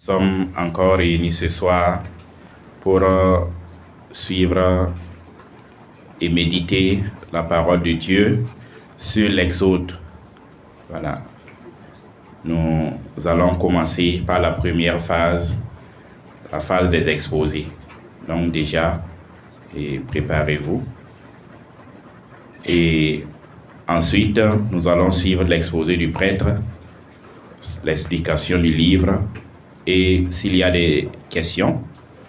Nous sommes encore réunis ce soir pour suivre et méditer la parole de Dieu sur l'Exode. Voilà. Nous allons commencer par la première phase, la phase des exposés. Donc déjà, préparez-vous. Et ensuite, nous allons suivre l'exposé du prêtre, l'explication du livre. Et s'il y a des questions,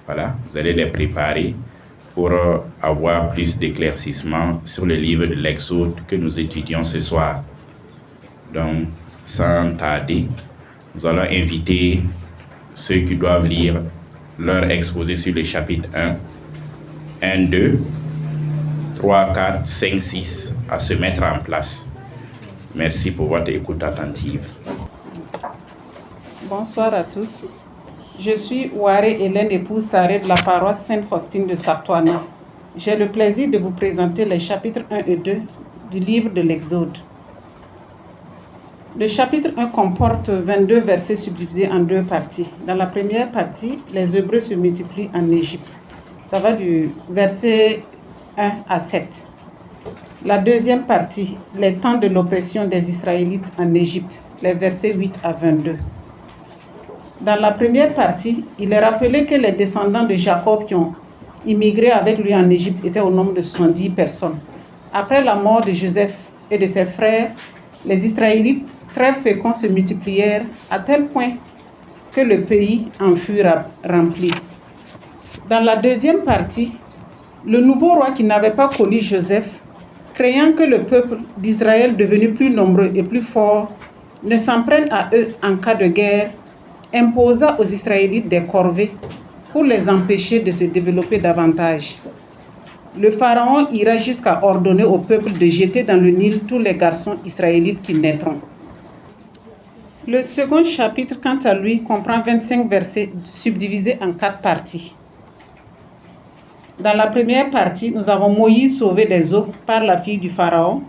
voilà, vous allez les préparer pour avoir plus d'éclaircissement sur le livre de l'Exode que nous étudions ce soir. Donc, sans tarder, nous allons inviter ceux qui doivent lire leur exposé sur le chapitre 1, 2, 3, 4, 5, 6 à se mettre en place. Merci pour votre écoute attentive. Bonsoir à tous. Je suis Ouaré Hélène, épouse Saré de la paroisse Sainte-Faustine de Sartoana. J'ai le plaisir de vous présenter les chapitres 1 et 2 du livre de l'Exode. Le chapitre 1 comporte 22 versets subdivisés en deux parties. Dans la première partie, les Hébreux se multiplient en Égypte. Ça va du verset 1 à 7. La deuxième partie, les temps de l'oppression des Israélites en Égypte, les versets 8 à 22. Dans la première partie, il est rappelé que les descendants de Jacob qui ont immigré avec lui en Égypte étaient au nombre de 70 personnes. Après la mort de Joseph et de ses frères, les Israélites très féconds se multiplièrent à tel point que le pays en fut rempli. Dans la deuxième partie, le nouveau roi qui n'avait pas connu Joseph, craignant que le peuple d'Israël devenu plus nombreux et plus fort ne s'en prenne à eux en cas de guerre, imposa aux Israélites des corvées pour les empêcher de se développer davantage. Le pharaon ira jusqu'à ordonner au peuple de jeter dans le Nil tous les garçons israélites qui naîtront. Le second chapitre, quant à lui, comprend 25 versets subdivisés en 4 parties. Dans la première partie, nous avons Moïse sauvé les eaux par la fille du pharaon.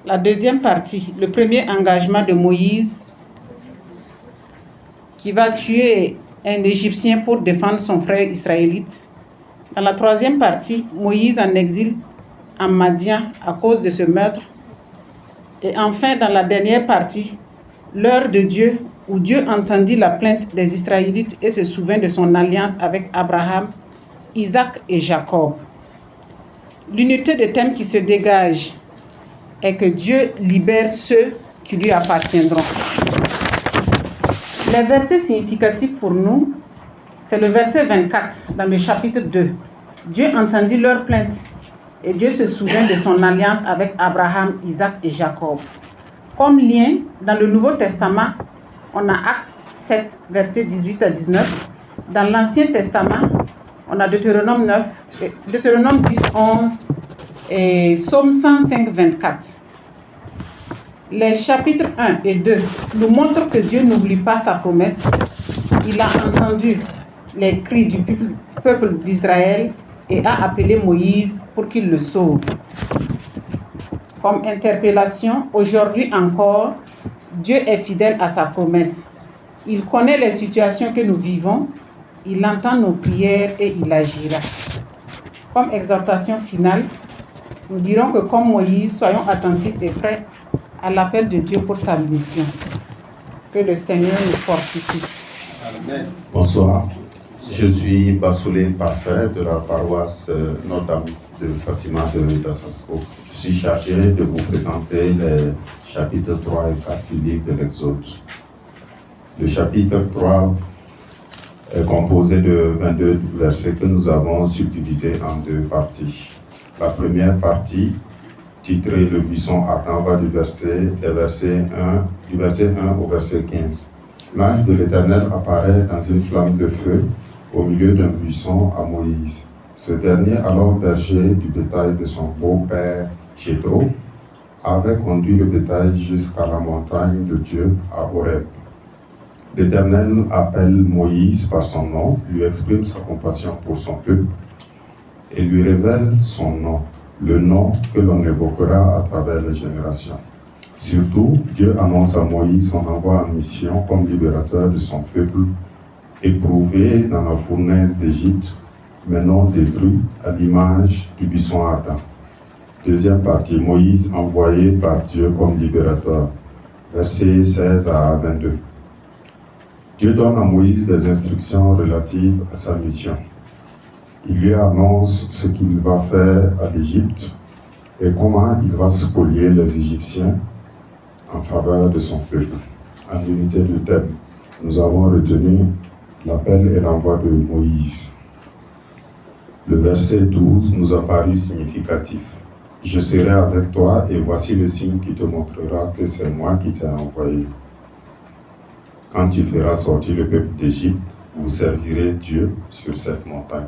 La deuxième partie, le premier engagement de Moïse, qui va tuer un Égyptien pour défendre son frère israélite. Dans la troisième partie, Moïse en exil en Madian à cause de ce meurtre. Et enfin, dans la dernière partie, l'heure de Dieu, où Dieu entendit la plainte des Israélites et se souvint de son alliance avec Abraham, Isaac et Jacob. L'unité de thème qui se dégage est que Dieu libère ceux qui lui appartiendront. Les versets significatifs pour nous, c'est le verset 24 dans le chapitre 2. Dieu entendit leur plainte et Dieu se souvint de son alliance avec Abraham, Isaac et Jacob. Comme lien, dans le Nouveau Testament, on a Actes 7, versets 18 à 19. Dans l'Ancien Testament, on a Deutéronome 10, 11 et Psaume 105, 24. Les chapitres 1 et 2 nous montrent que Dieu n'oublie pas sa promesse. Il a entendu les cris du peuple d'Israël et a appelé Moïse pour qu'il le sauve. Comme interpellation, aujourd'hui encore, Dieu est fidèle à sa promesse. Il connaît les situations que nous vivons, il entend nos prières et il agira. Comme exhortation finale, nous dirons que comme Moïse, soyons attentifs et prêts à l'appel de Dieu pour sa mission. Que le Seigneur nous fortifie. Amen. Bonsoir. Je suis Bassoulé Parfait de la paroisse Notre-Dame de Fatima de Dasasko. Je suis chargé de vous présenter les chapitres 3 et 4 du livre de l'Exode. Le chapitre 3 est composé de 22 versets que nous avons subdivisés en deux parties. La première partie, titré Le buisson ardent, va du verset 1 au verset 15. L'ange de l'Éternel apparaît dans une flamme de feu au milieu d'un buisson à Moïse. Ce dernier, alors berger du bétail de son beau-père Jéthro, avait conduit le bétail jusqu'à la montagne de Dieu à Horeb. L'Éternel appelle Moïse par son nom, lui exprime sa compassion pour son peuple et lui révèle son nom, le nom que l'on évoquera à travers les générations. Surtout, Dieu annonce à Moïse son envoi en mission comme libérateur de son peuple éprouvés dans la fournaise d'Égypte, mais non détruits à l'image du buisson ardent. Deuxième partie, Moïse envoyé par Dieu comme libérateur, versets 16 à 22. Dieu donne à Moïse des instructions relatives à sa mission. Il lui annonce ce qu'il va faire à l'Égypte et comment il va spolier les Égyptiens en faveur de son peuple. En unité de thème, nous avons retenu l'appel et l'envoi de Moïse. Le verset 12 nous a paru significatif. Je serai avec toi et voici le signe qui te montrera que c'est moi qui t'ai envoyé. Quand tu feras sortir le peuple d'Égypte, vous servirez Dieu sur cette montagne.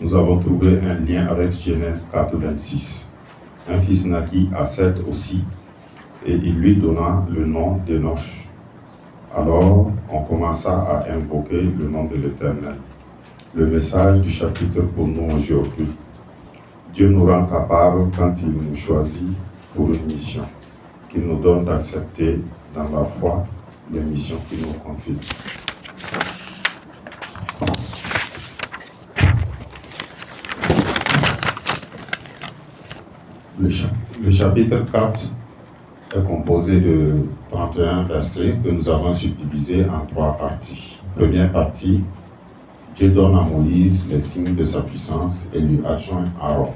Nous avons trouvé un lien avec Genèse 4, 26. Un fils naquit à Seth aussi, et il lui donna le nom d'Enoch. Alors, on commença à invoquer le nom de l'Éternel. Le message du chapitre pour nous aujourd'hui. Dieu nous rend capables quand il nous choisit pour une mission, qu'il nous donne d'accepter dans la foi les missions qu'il nous confie. Le chapitre 4 est composé de 31 versets que nous avons subdivisés en 3 parties. Première partie, Dieu donne à Moïse les signes de sa puissance et lui adjoint Aaron.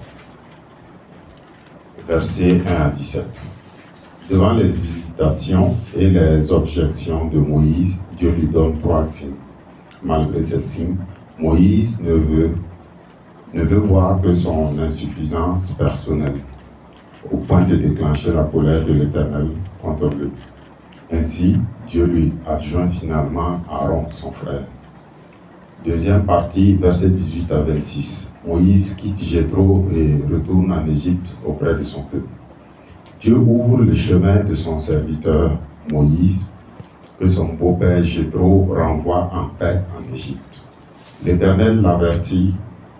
Versets 1 à 17. Devant les hésitations et les objections de Moïse, Dieu lui donne 3 signes. Malgré ces signes, Moïse ne veut voir que son insuffisance personnelle, au point de déclencher la colère de l'Éternel contre lui. Ainsi, Dieu lui adjoint finalement Aaron, son frère. Deuxième partie, versets 18 à 26. Moïse quitte Jéthro et retourne en Égypte auprès de son peuple. Dieu ouvre le chemin de son serviteur Moïse, que son beau-père Jéthro renvoie en paix en Égypte. L'Éternel l'avertit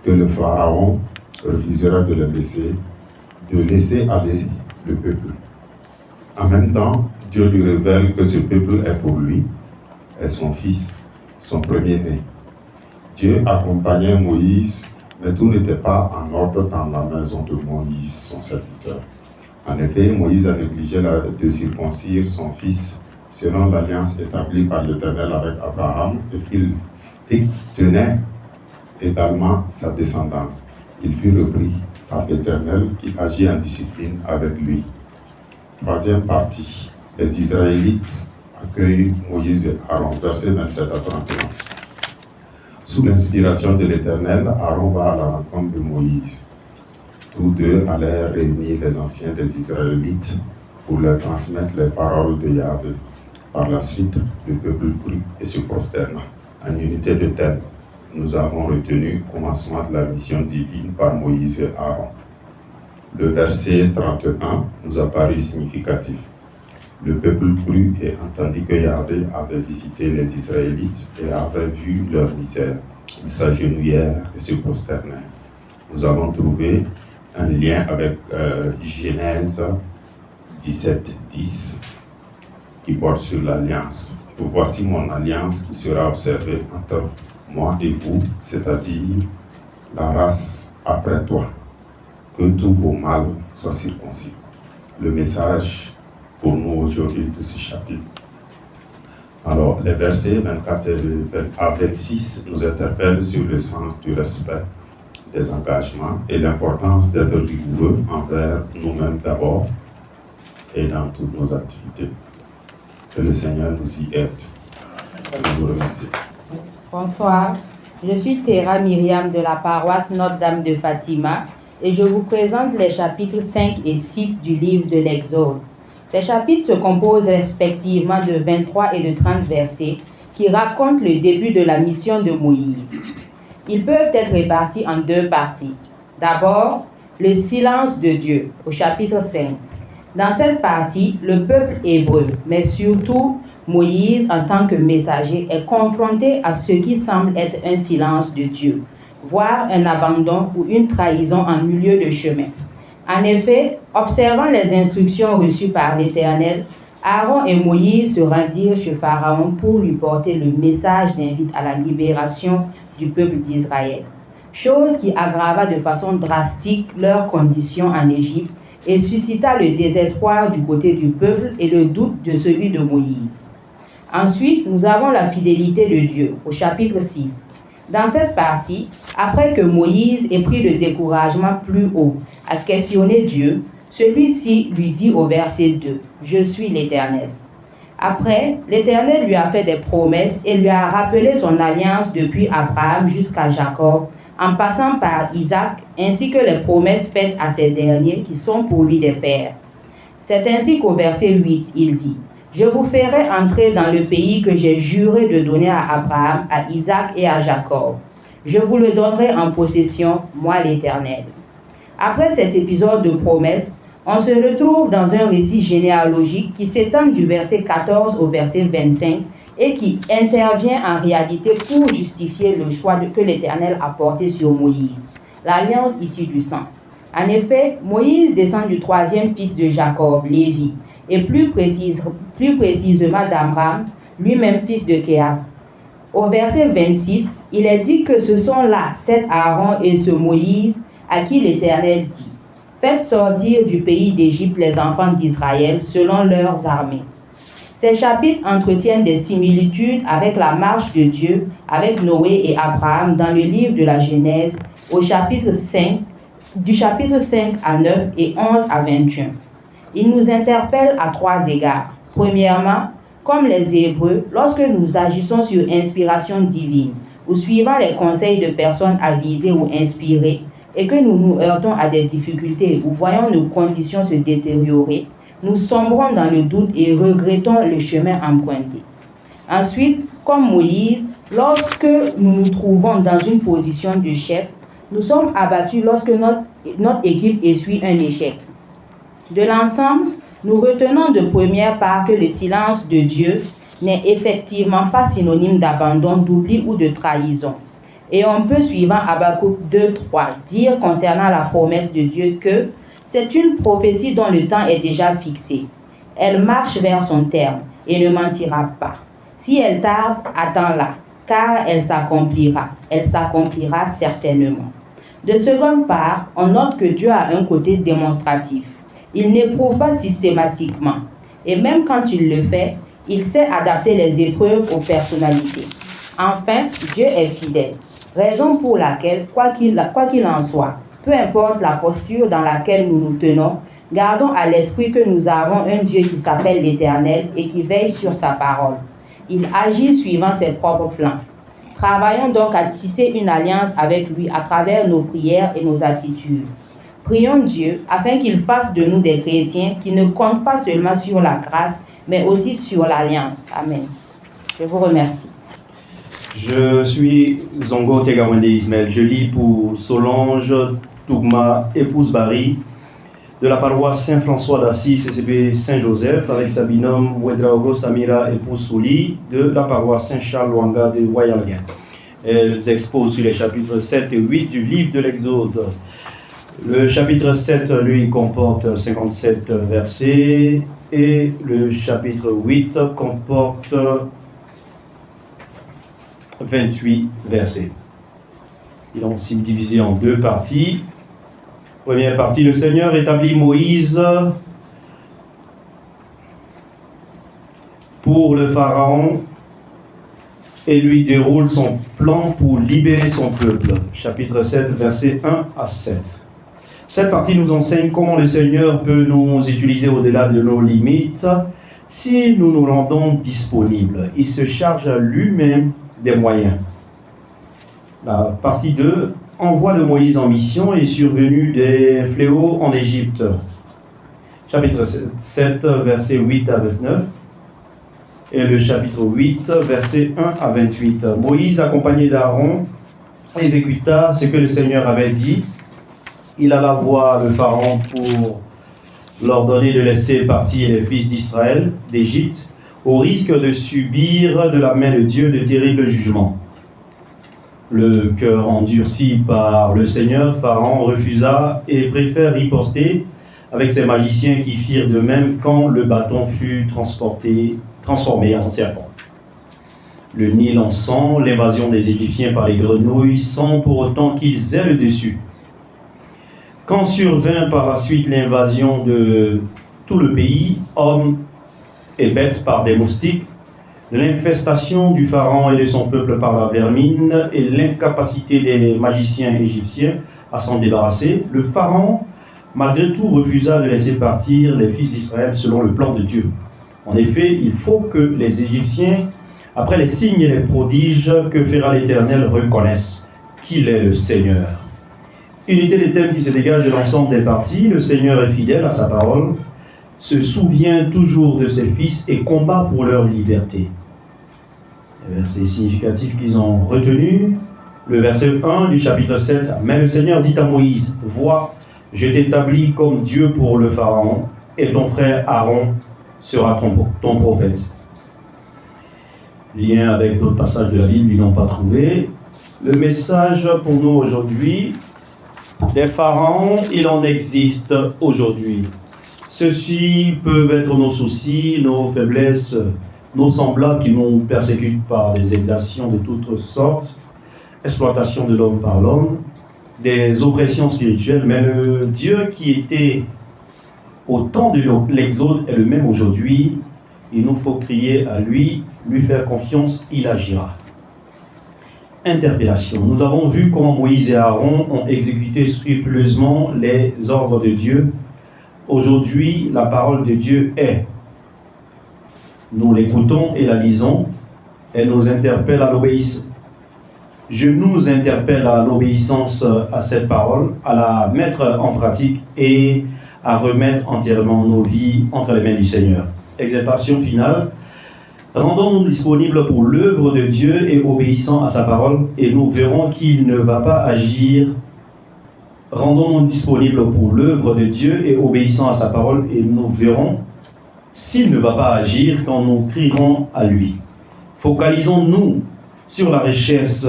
que le Pharaon refusera de laisser aller le peuple. En même temps, Dieu lui révèle que ce peuple est pour lui, est son fils, son premier-né. Dieu accompagnait Moïse, mais tout n'était pas en ordre dans la maison de Moïse, son serviteur. En effet, Moïse a négligé de circoncire son fils selon l'alliance établie par l'Éternel avec Abraham et qu'il tenait également sa descendance. Il fut repris par l'Éternel qui agit en discipline avec lui. Troisième partie, les Israélites accueillent Moïse et Aaron, versets 27 à 31. Sous l'inspiration de l'Éternel, Aaron va à la rencontre de Moïse. Tous deux allèrent réunir les anciens des Israélites pour leur transmettre les paroles de Yahvé. Par la suite, le peuple prit et se prosterna. En unité de thème, nous avons retenu le commencement de la mission divine par Moïse et Aaron. Le verset 31 nous a paru significatif. Le peuple crut et entendit que Yahvé avait visité les Israélites et avait vu leur misère. Ils s'agenouillèrent et se prosternèrent. Nous avons trouvé un lien avec Genèse 17:10 qui porte sur l'alliance. Voici mon alliance qui sera observée entre moi et vous, c'est-à-dire la race après toi, que tous vos mâles soient circoncis. Le message pour nous aujourd'hui de ce chapitre. Alors, les versets 24 à 26 nous interpellent sur le sens du respect des engagements et l'importance d'être rigoureux envers nous-mêmes d'abord et dans toutes nos activités. Que le Seigneur nous y aide. Je vous remercie. Bonsoir, je suis Théra Myriam de la paroisse Notre-Dame de Fatima et je vous présente les chapitres 5 et 6 du livre de l'Exode. Ces chapitres se composent respectivement de 23 et de 30 versets qui racontent le début de la mission de Moïse. Ils peuvent être répartis en 2 parties. D'abord, le silence de Dieu, au chapitre 5. Dans cette partie, le peuple hébreu, mais surtout Moïse en tant que messager, est confronté à ce qui semble être un silence de Dieu, voire un abandon ou une trahison en milieu de chemin. En effet, observant les instructions reçues par l'Éternel, Aaron et Moïse se rendirent chez Pharaon pour lui porter le message d'invite à la libération du peuple d'Israël, chose qui aggrava de façon drastique leurs conditions en Égypte et suscita le désespoir du côté du peuple et le doute de celui de Moïse. Ensuite, nous avons la fidélité de Dieu au chapitre 6. Dans cette partie, après que Moïse ait pris le découragement plus haut à questionner Dieu, celui-ci lui dit au verset 2, « Je suis l'Éternel ». Après, l'Éternel lui a fait des promesses et lui a rappelé son alliance depuis Abraham jusqu'à Jacob, en passant par Isaac, ainsi que les promesses faites à ces derniers qui sont pour lui des pères. C'est ainsi qu'au verset 8, il dit, « Je vous ferai entrer dans le pays que j'ai juré de donner à Abraham, à Isaac et à Jacob. Je vous le donnerai en possession, moi l'Éternel. » Après cet épisode de promesses, on se retrouve dans un récit généalogique qui s'étend du verset 14 au verset 25 et qui intervient en réalité pour justifier le choix que l'Éternel a porté sur Moïse, l'alliance issue du sang. En effet, Moïse descend du troisième fils de Jacob, Lévi, et plus précisément d'Amram, lui-même fils de Kéab. Au verset 26, il est dit que ce sont là cet Aaron et ce Moïse à qui l'Éternel dit, « Faites sortir du pays d'Égypte les enfants d'Israël selon leurs armées. » Ces chapitres entretiennent des similitudes avec la marche de Dieu avec Noé et Abraham dans le livre de la Genèse au chapitre 5, du chapitre 5 à 9 et 11 à 21. Ils nous interpellent à trois égards. Premièrement, comme les Hébreux, lorsque nous agissons sur inspiration divine ou suivant les conseils de personnes avisées ou inspirées, et que nous nous heurtons à des difficultés ou voyons nos conditions se détériorer, nous sombrons dans le doute et regrettons le chemin emprunté. Ensuite, comme Moïse, lorsque nous nous trouvons dans une position de chef, nous sommes abattus lorsque notre équipe essuie un échec. De l'ensemble, nous retenons de première part que le silence de Dieu n'est effectivement pas synonyme d'abandon, d'oubli ou de trahison. Et on peut, suivant Habakkuk 2:3, dire concernant la promesse de Dieu que c'est une prophétie dont le temps est déjà fixé. Elle marche vers son terme et ne mentira pas. Si elle tarde, attends-la, car elle s'accomplira. Elle s'accomplira certainement. De seconde part, on note que Dieu a un côté démonstratif. Il n'éprouve pas systématiquement. Et même quand il le fait, il sait adapter les épreuves aux personnalités. Enfin, Dieu est fidèle. Raison pour laquelle, quoi qu'il en soit, peu importe la posture dans laquelle nous nous tenons, gardons à l'esprit que nous avons un Dieu qui s'appelle l'Éternel et qui veille sur sa parole. Il agit suivant ses propres plans. Travaillons donc à tisser une alliance avec lui à travers nos prières et nos attitudes. Prions Dieu afin qu'il fasse de nous des chrétiens qui ne comptent pas seulement sur la grâce, mais aussi sur l'alliance. Amen. Je vous remercie. Je suis Zongo Tegawende Ismaël. Je lis pour Solange Tougma, épouse Barry, de la paroisse Saint-François d'Assise, CCP Saint-Joseph, avec sa binôme Wedraogo Samira, épouse Souli, de la paroisse Saint-Charles Luanga de Wayalga. Elles exposent sur les chapitres 7 et 8 du livre de l'Exode. Le chapitre 7, lui, comporte 57 versets et le chapitre 8 comporte 28 versets. Ils ont aussi divisé en deux parties. Première partie, le Seigneur établit Moïse pour le Pharaon et lui déroule son plan pour libérer son peuple. Chapitre 7, versets 1 à 7. Cette partie nous enseigne comment le Seigneur peut nous utiliser au-delà de nos limites si nous nous rendons disponibles. Il se charge lui-même des moyens. La partie 2, envoi de Moïse en mission et survenue des fléaux en Égypte. Chapitre 7, versets 8 à 29. Et le chapitre 8, versets 1 à 28. Moïse, accompagné d'Aaron, exécuta ce que le Seigneur avait dit. Il alla voir le Pharaon pour leur donner de laisser partir les fils d'Israël d'Égypte, au risque de subir de la main de Dieu de terribles jugements. Le cœur endurci par le Seigneur, Pharaon refusa et préfère riposter avec ces magiciens qui firent de même quand le bâton fut transformé en serpent. Le Nil en sang, l'invasion des Égyptiens par les grenouilles, sans pour autant qu'ils aient le dessus. Quand survint par la suite l'invasion de tout le pays, hommes et bêtes par des moustiques, l'infestation du pharaon et de son peuple par la vermine et l'incapacité des magiciens égyptiens à s'en débarrasser, le pharaon, malgré tout, refusa de laisser partir les fils d'Israël selon le plan de Dieu. En effet, il faut que les Égyptiens, après les signes et les prodiges que fera l'Éternel, reconnaissent qu'il est le Seigneur. Unité des thèmes qui se dégage de l'ensemble des parties. Le Seigneur est fidèle à sa parole, se souvient toujours de ses fils et combat pour leur liberté. Les versets significatifs qu'ils ont retenus. Le verset 1 du chapitre 7. Mais le Seigneur dit à Moïse, « Vois, je t'établis comme Dieu pour le Pharaon, et ton frère Aaron sera ton prophète. » Lien avec d'autres passages de la Bible, ils n'ont pas trouvé. Le message pour nous aujourd'hui, des pharaons, il en existe aujourd'hui. Ceux-ci peuvent être nos soucis, nos faiblesses, nos semblables qui nous persécutent par des exactions de toutes sortes, exploitation de l'homme par l'homme, des oppressions spirituelles, mais le Dieu qui était au temps de l'Exode est le même aujourd'hui. Il nous faut crier à lui faire confiance, il agira. Interpellation. Nous avons vu comment Moïse et Aaron ont exécuté scrupuleusement les ordres de Dieu. Aujourd'hui, la parole de Dieu est. Nous l'écoutons et la lisons. Elle nous interpelle à l'obéissance. Je nous interpelle à l'obéissance à cette parole, à la mettre en pratique et à remettre entièrement nos vies entre les mains du Seigneur. Exhortation finale. Rendons-nous disponibles pour l'œuvre de Dieu et obéissant à sa parole, et nous verrons qu'il ne va pas agir. Rendons-nous disponibles pour l'œuvre de Dieu et obéissant à sa parole, et nous verrons s'il ne va pas agir quand nous crierons à lui. Focalisons-nous sur la recherche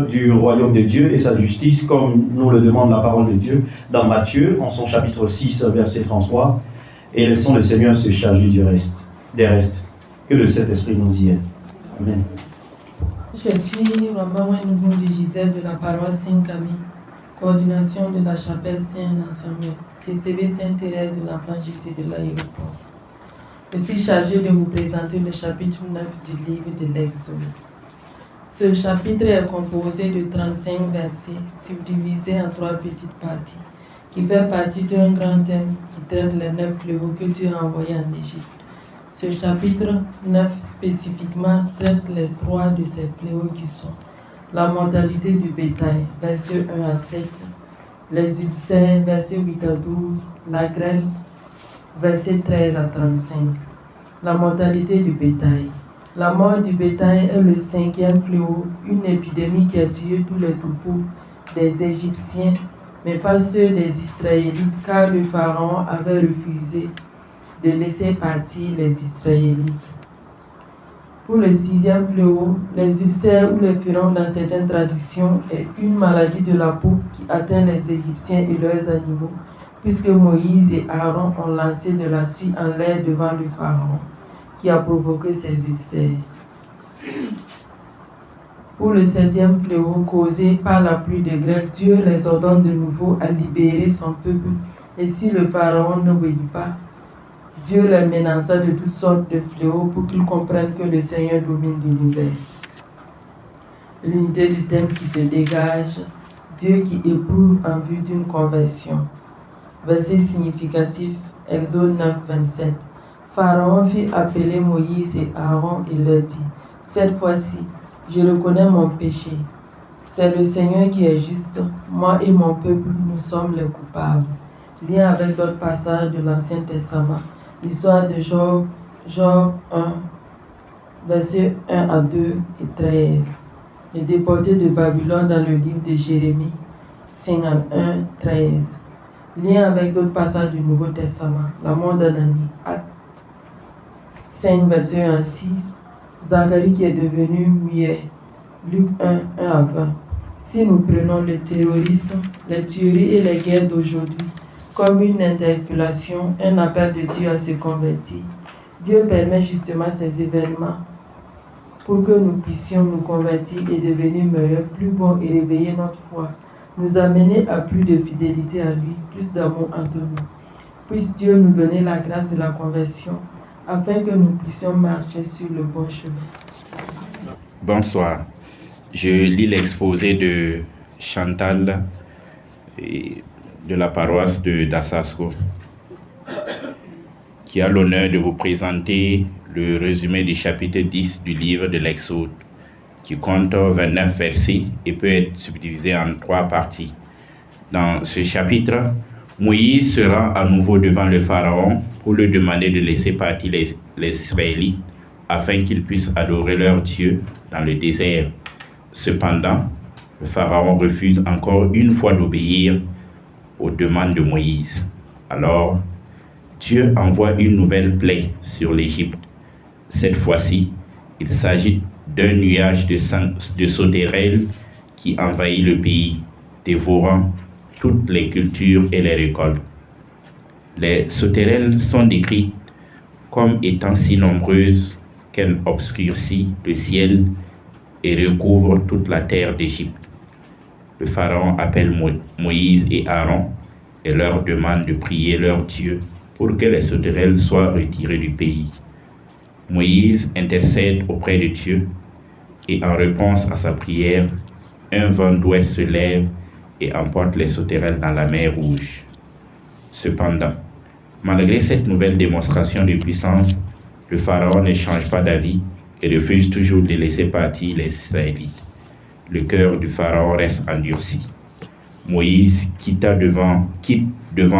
du royaume de Dieu et sa justice, comme nous le demande la parole de Dieu dans Matthieu, en son chapitre 6, verset 33, et laissons le Seigneur se charger des restes. Que le Saint-Esprit nous y aide. Amen. Je suis Maman Nouveau de Gisèle de la paroisse Saint-Camille, coordination de la chapelle Saint-Samuel, CCB Sainte-Thérèse de l'Enfant Jésus de l'aéroport. Je suis chargée de vous présenter le chapitre 9 du livre de l'Exode. Ce chapitre est composé de 35 versets subdivisés en 3 petites parties, qui fait partie d'un grand thème qui traite les 9 fléaux que Dieu a envoyés en Égypte. Ce chapitre 9 spécifiquement traite les 3 de ces fléaux qui sont la mortalité du bétail, versets 1 à 7, les ulcères, versets 8 à 12, la grêle, versets 13 à 35. La mortalité du bétail. La mort du bétail est le 5e fléau, une épidémie qui a tué tous les troupeaux des Égyptiens, mais pas ceux des Israélites, car le Pharaon avait refusé de laisser partir les Israélites. Pour le 6e fléau, les ulcères ou les phyllones dans certaines traductions est une maladie de la peau qui atteint les Égyptiens et leurs animaux, puisque Moïse et Aaron ont lancé de la suie en l'air devant le Pharaon, qui a provoqué ces ulcères. Pour le 7e fléau causé par la pluie de grêle, Dieu les ordonne de nouveau à libérer son peuple, et si le Pharaon n'obéit pas, Dieu les menaça de toutes sortes de fléaux pour qu'ils comprennent que le Seigneur domine l'univers. L'unité du thème qui se dégage, Dieu qui éprouve en vue d'une conversion. Verset significatif, Exode 9, 27. Pharaon fit appeler Moïse et Aaron et leur dit, « Cette fois-ci, je reconnais mon péché. C'est le Seigneur qui est juste. Moi et mon peuple, nous sommes les coupables. » Lien avec d'autres passages de l'Ancien Testament. L'histoire de Job 1, versets 1 à 2 et 13. Les déportés de Babylone dans le livre de Jérémie 51, 13. Lien avec d'autres passages du Nouveau Testament. La mort d'Ananie, Acte 5, verset 1 à 6. Zacharie qui est devenu muet. Luc 1, 1 à 20. Si nous prenons le terrorisme, les tueries et les guerres d'aujourd'hui, comme une interpellation, un appel de Dieu à se convertir. Dieu permet justement ces événements pour que nous puissions nous convertir et devenir meilleurs, plus bons et réveiller notre foi, nous amener à plus de fidélité à lui, plus d'amour entre nous. Puisse Dieu nous donner la grâce de la conversion afin que nous puissions marcher sur le bon chemin. Bonsoir. Je lis l'exposé de Chantal de la paroisse de Dasasko, qui a l'honneur de vous présenter le résumé du chapitre 10 du livre de l'Exode, qui compte 29 versets et peut être subdivisé en 3 parties. Dans ce chapitre, Moïse se rend à nouveau devant le Pharaon pour lui demander de laisser partir les Israélites afin qu'ils puissent adorer leur Dieu dans le désert. Cependant, le Pharaon refuse encore une fois d'obéir aux demandes de Moïse. Alors, Dieu envoie une nouvelle plaie sur l'Égypte. Cette fois-ci, il s'agit d'un nuage de sauterelles qui envahit le pays, dévorant toutes les cultures et les récoltes. Les sauterelles sont décrites comme étant si nombreuses qu'elles obscurcissent le ciel et recouvrent toute la terre d'Égypte. Le Pharaon appelle Moïse et Aaron et leur demande de prier leur Dieu pour que les sauterelles soient retirées du pays. Moïse intercède auprès de Dieu et en réponse à sa prière, un vent d'ouest se lève et emporte les sauterelles dans la mer Rouge. Cependant, malgré cette nouvelle démonstration de puissance, le Pharaon ne change pas d'avis et refuse toujours de laisser partir les Israélites. Le cœur du Pharaon reste endurci. Moïse quitte devant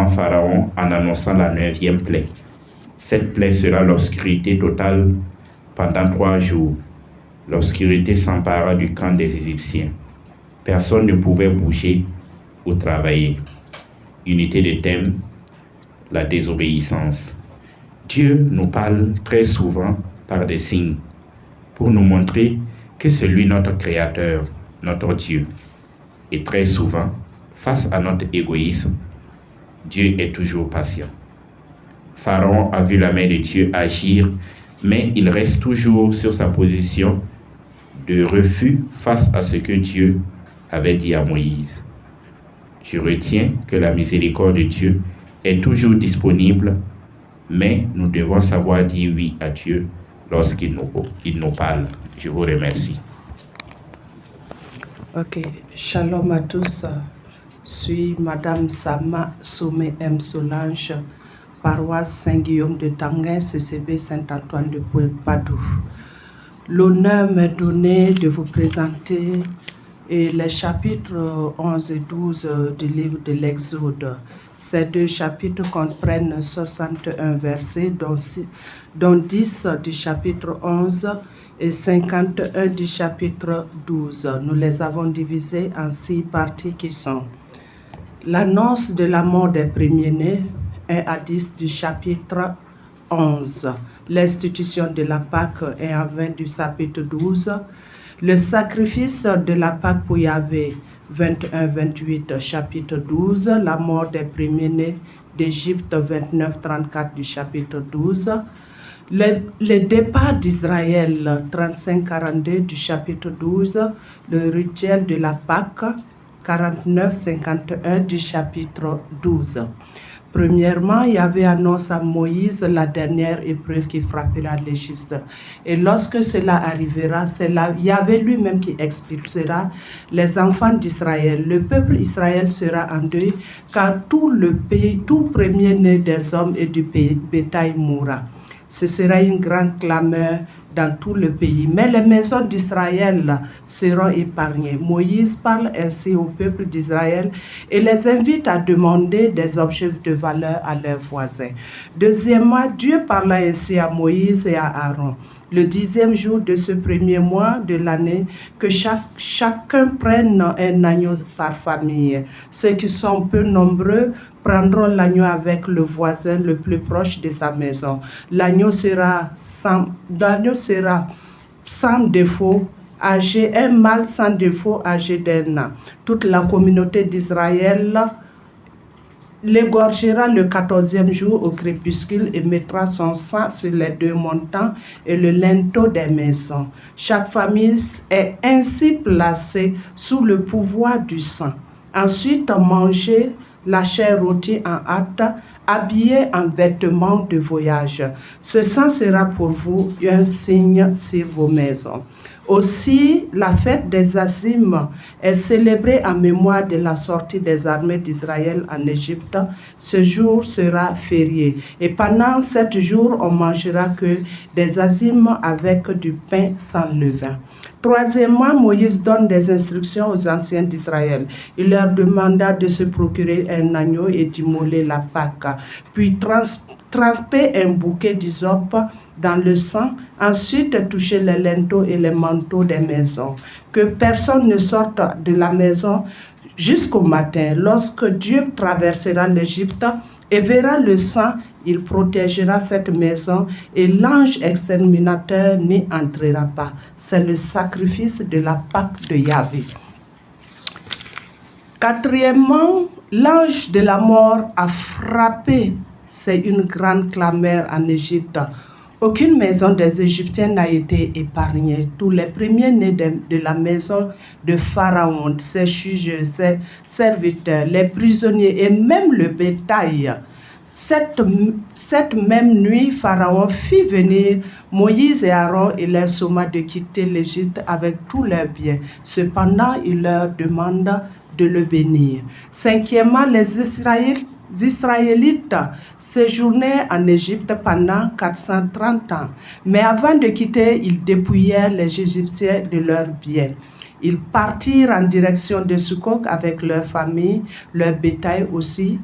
Pharaon en annonçant la 9e plaie. Cette plaie sera l'obscurité totale pendant 3 jours. L'obscurité s'empara du camp des Égyptiens. Personne ne pouvait bouger ou travailler. Unité de thème, la désobéissance. Dieu nous parle très souvent par des signes pour nous montrer que c'est lui notre Créateur, notre Dieu. Et très souvent, face à notre égoïsme, Dieu est toujours patient. Pharaon a vu la main de Dieu agir, mais il reste toujours sur sa position de refus face à ce que Dieu avait dit à Moïse. Je retiens que la miséricorde de Dieu est toujours disponible, mais nous devons savoir dire oui à Dieu lorsqu'il nous parle. Je vous remercie. Ok, shalom à tous. Je suis Madame Sama Soumé M. Solange, paroisse Saint-Guillaume de Tanguin, CCB Saint-Antoine de Padoue. L'honneur m'est donné de vous présenter les chapitres 11 et 12 du livre de l'Exode. Ces 2 chapitres comprennent 61 versets, dont 10 du chapitre 11 et 51 du chapitre 12. Nous les avons divisés en 6 parties qui sont l'annonce de la mort des premiers-nés, 1 à 10 du chapitre 11, l'institution de la Pâque, 1 à 20 du chapitre 12, le sacrifice de la Pâque pour Yahvé, 21-28 chapitre 12, la mort des premiers-nés d'Égypte, 29-34 du chapitre 12, le départ d'Israël, 35-42 du chapitre 12, le rituel de la Pâque, 49-51 du chapitre 12. Premièrement, Yahvé annonce à Moïse la dernière épreuve qui frappera l'Égypte. Et lorsque cela arrivera, c'est Yahvé lui-même qui expulsera les enfants d'Israël. Le peuple Israël sera en deuil, car tout le pays, tout premier-né des hommes et du bétail mourra. Ce sera une grande clameur dans tout le pays. Mais les maisons d'Israël seront épargnées. Moïse parle ainsi au peuple d'Israël et les invite à demander des objets de valeur à leurs voisins. Deuxièmement, Dieu parla ainsi à Moïse et à Aaron. Le 10e jour de ce premier mois de l'année, que chacun prenne un agneau par famille. Ceux qui sont peu nombreux prendront l'agneau avec le voisin le plus proche de sa maison. L'agneau sera sans défaut, âgé, un mâle sans défaut, âgé d'1 an. Toute la communauté d'Israël l'égorgera le 14e jour au crépuscule et mettra son sang sur les 2 montants et le linteau des maisons. Chaque famille est ainsi placée sous le pouvoir du sang. Ensuite, mangez la chair rôtie en hâte, habillée en vêtements de voyage. Ce sang sera pour vous un signe sur vos maisons. Aussi, la fête des Azimes est célébrée en mémoire de la sortie des armées d'Israël en Égypte. Ce jour sera férié. Et pendant 7 jours, on mangera que des Azimes avec du pain sans levain. Troisièmement, Moïse donne des instructions aux anciens d'Israël. Il leur demanda de se procurer un agneau et d'immoler la Pâque, puis tremper un bouquet d'hysope dans le sang, ensuite toucher les linteaux et les manteaux des maisons. Que personne ne sorte de la maison jusqu'au matin. Lorsque Dieu traversera l'Égypte et verra le sang, il protégera cette maison et l'ange exterminateur n'y entrera pas. C'est le sacrifice de la Pâque de Yahvé. Quatrièmement, l'ange de la mort a frappé. C'est une grande clameur en Égypte. Aucune maison des Égyptiens n'a été épargnée. Tous les premiers-nés de la maison de Pharaon, ses juges, ses serviteurs, les prisonniers et même le bétail. Cette même nuit, Pharaon fit venir Moïse et Aaron et leur somma de quitter l'Égypte avec tous leurs biens. Cependant, il leur demande de le bénir. Cinquièmement, les Israélites séjournaient en Égypte pendant 430 ans. Mais avant de quitter, ils dépouillèrent les Égyptiens de leurs biens. Ils partirent en direction de Sukkot avec leur famille, leur bétail aussi,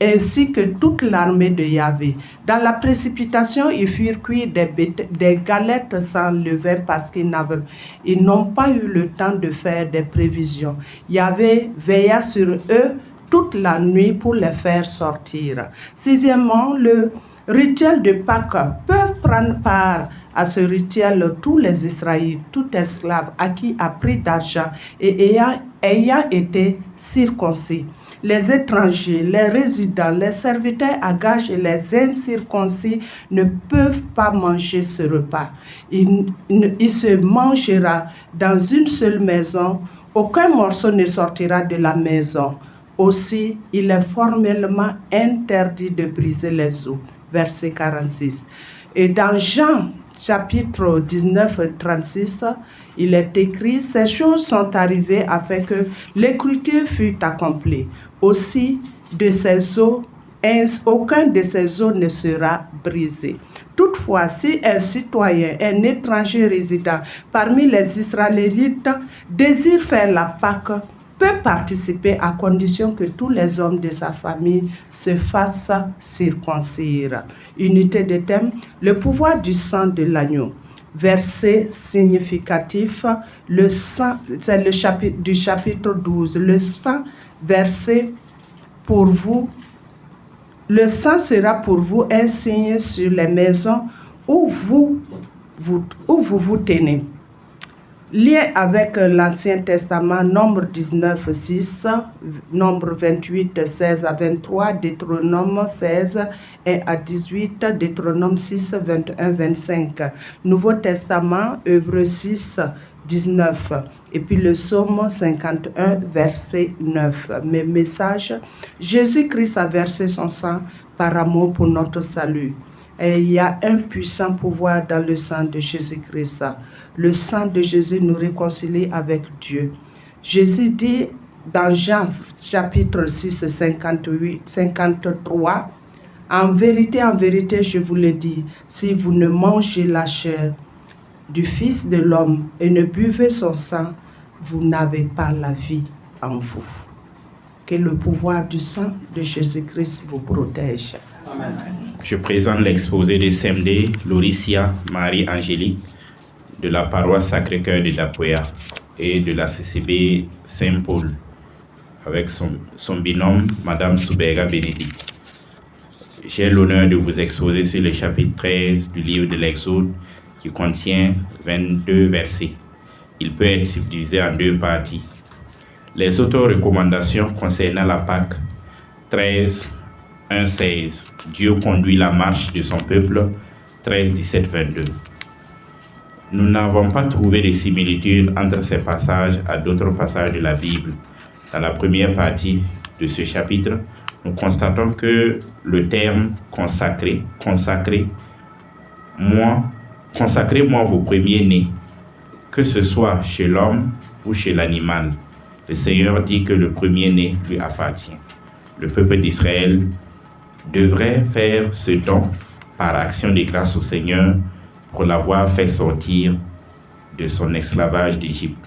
ainsi que toute l'armée de Yahvé. Dans la précipitation, ils firent cuire des galettes sans levain parce qu'ils n'ont pas eu le temps de faire des prévisions. Yahvé veilla sur eux toute la nuit pour les faire sortir. Sixièmement, le rituel de Pâques peuvent prendre part à ce rituel tous les Israélites, tout esclave acquis à prix d'argent et ayant été circoncis. Les étrangers, les résidents, les serviteurs à gages et les incirconcis ne peuvent pas manger ce repas. Il se mangera dans une seule maison. Aucun morceau ne sortira de la maison. Aussi, il est formellement interdit de briser les os. Verset 46. Et dans Jean, chapitre 19, 36, il est écrit « Ces choses sont arrivées afin que l'écriture fût accomplie. Aussi, de ces os, aucun de ces os ne sera brisé. Toutefois, si un citoyen, un étranger résident parmi les Israélites désire faire la Pâque, peut participer à condition que tous les hommes de sa famille se fassent circoncire. » Unité de thème, le pouvoir du sang de l'agneau. Verset significatif, le sang, c'est le chapitre du chapitre 12. Le sang versé pour vous, le sang sera pour vous un signe sur les maisons où vous vous tenez. Lié avec l'Ancien Testament, Nombre 19, 6, Nombre 28, 16 à 23, Deutéronome 16, 1 à 18, Deutéronome 6, 21, 25. Nouveau Testament, Hébreux 6, 19. Et puis le Psaume 51, verset 9. Mes messages, Jésus-Christ a versé son sang par amour pour notre salut. Et il y a un puissant pouvoir dans le sang de Jésus-Christ. Le sang de Jésus nous réconcilie avec Dieu. Jésus dit dans Jean chapitre 6, 53, « En vérité, je vous le dis, si vous ne mangez la chair du Fils de l'homme et ne buvez son sang, vous n'avez pas la vie en vous. » Que le pouvoir du sang de Jésus-Christ vous protège. Amen. Je présente l'exposé de SMD Lauricia Marie-Angélique de la paroisse Sacré-Cœur de Dapoya et de la CCB Saint-Paul avec son binôme Madame Soubega Bénédicte. J'ai l'honneur de vous exposer sur le chapitre 13 du livre de l'Exode qui contient 22 versets. Il peut être subdivisé en 2 parties. Les auto-recommandations concernant la Pâque 13, 1, 16. Dieu conduit la marche de son peuple, 13, 17, 22. Nous n'avons pas trouvé de similitude entre ces passages à d'autres passages de la Bible. Dans la première partie de ce chapitre, nous constatons que le terme consacrez-moi vos premiers-nés, que ce soit chez l'homme ou chez l'animal. Le Seigneur dit que le premier-né lui appartient. Le peuple d'Israël devrait faire ce don par action de grâce au Seigneur pour l'avoir fait sortir de son esclavage d'Égypte.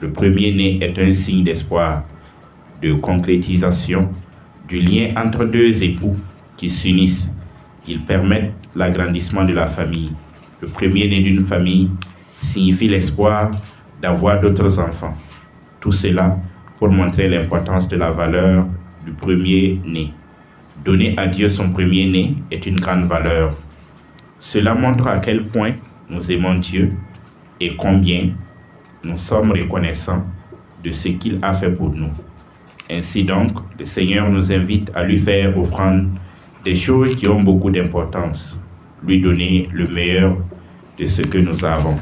Le premier-né est un signe d'espoir, de concrétisation du lien entre deux époux qui s'unissent. Ils permettent l'agrandissement de la famille. Le premier-né d'une famille signifie l'espoir d'avoir d'autres enfants. Tout cela pour montrer l'importance de la valeur du premier-né. Donner à Dieu son premier-né est une grande valeur. Cela montre à quel point nous aimons Dieu et combien nous sommes reconnaissants de ce qu'il a fait pour nous. Ainsi donc, le Seigneur nous invite à lui faire offrande des choses qui ont beaucoup d'importance, lui donner le meilleur de ce que nous avons.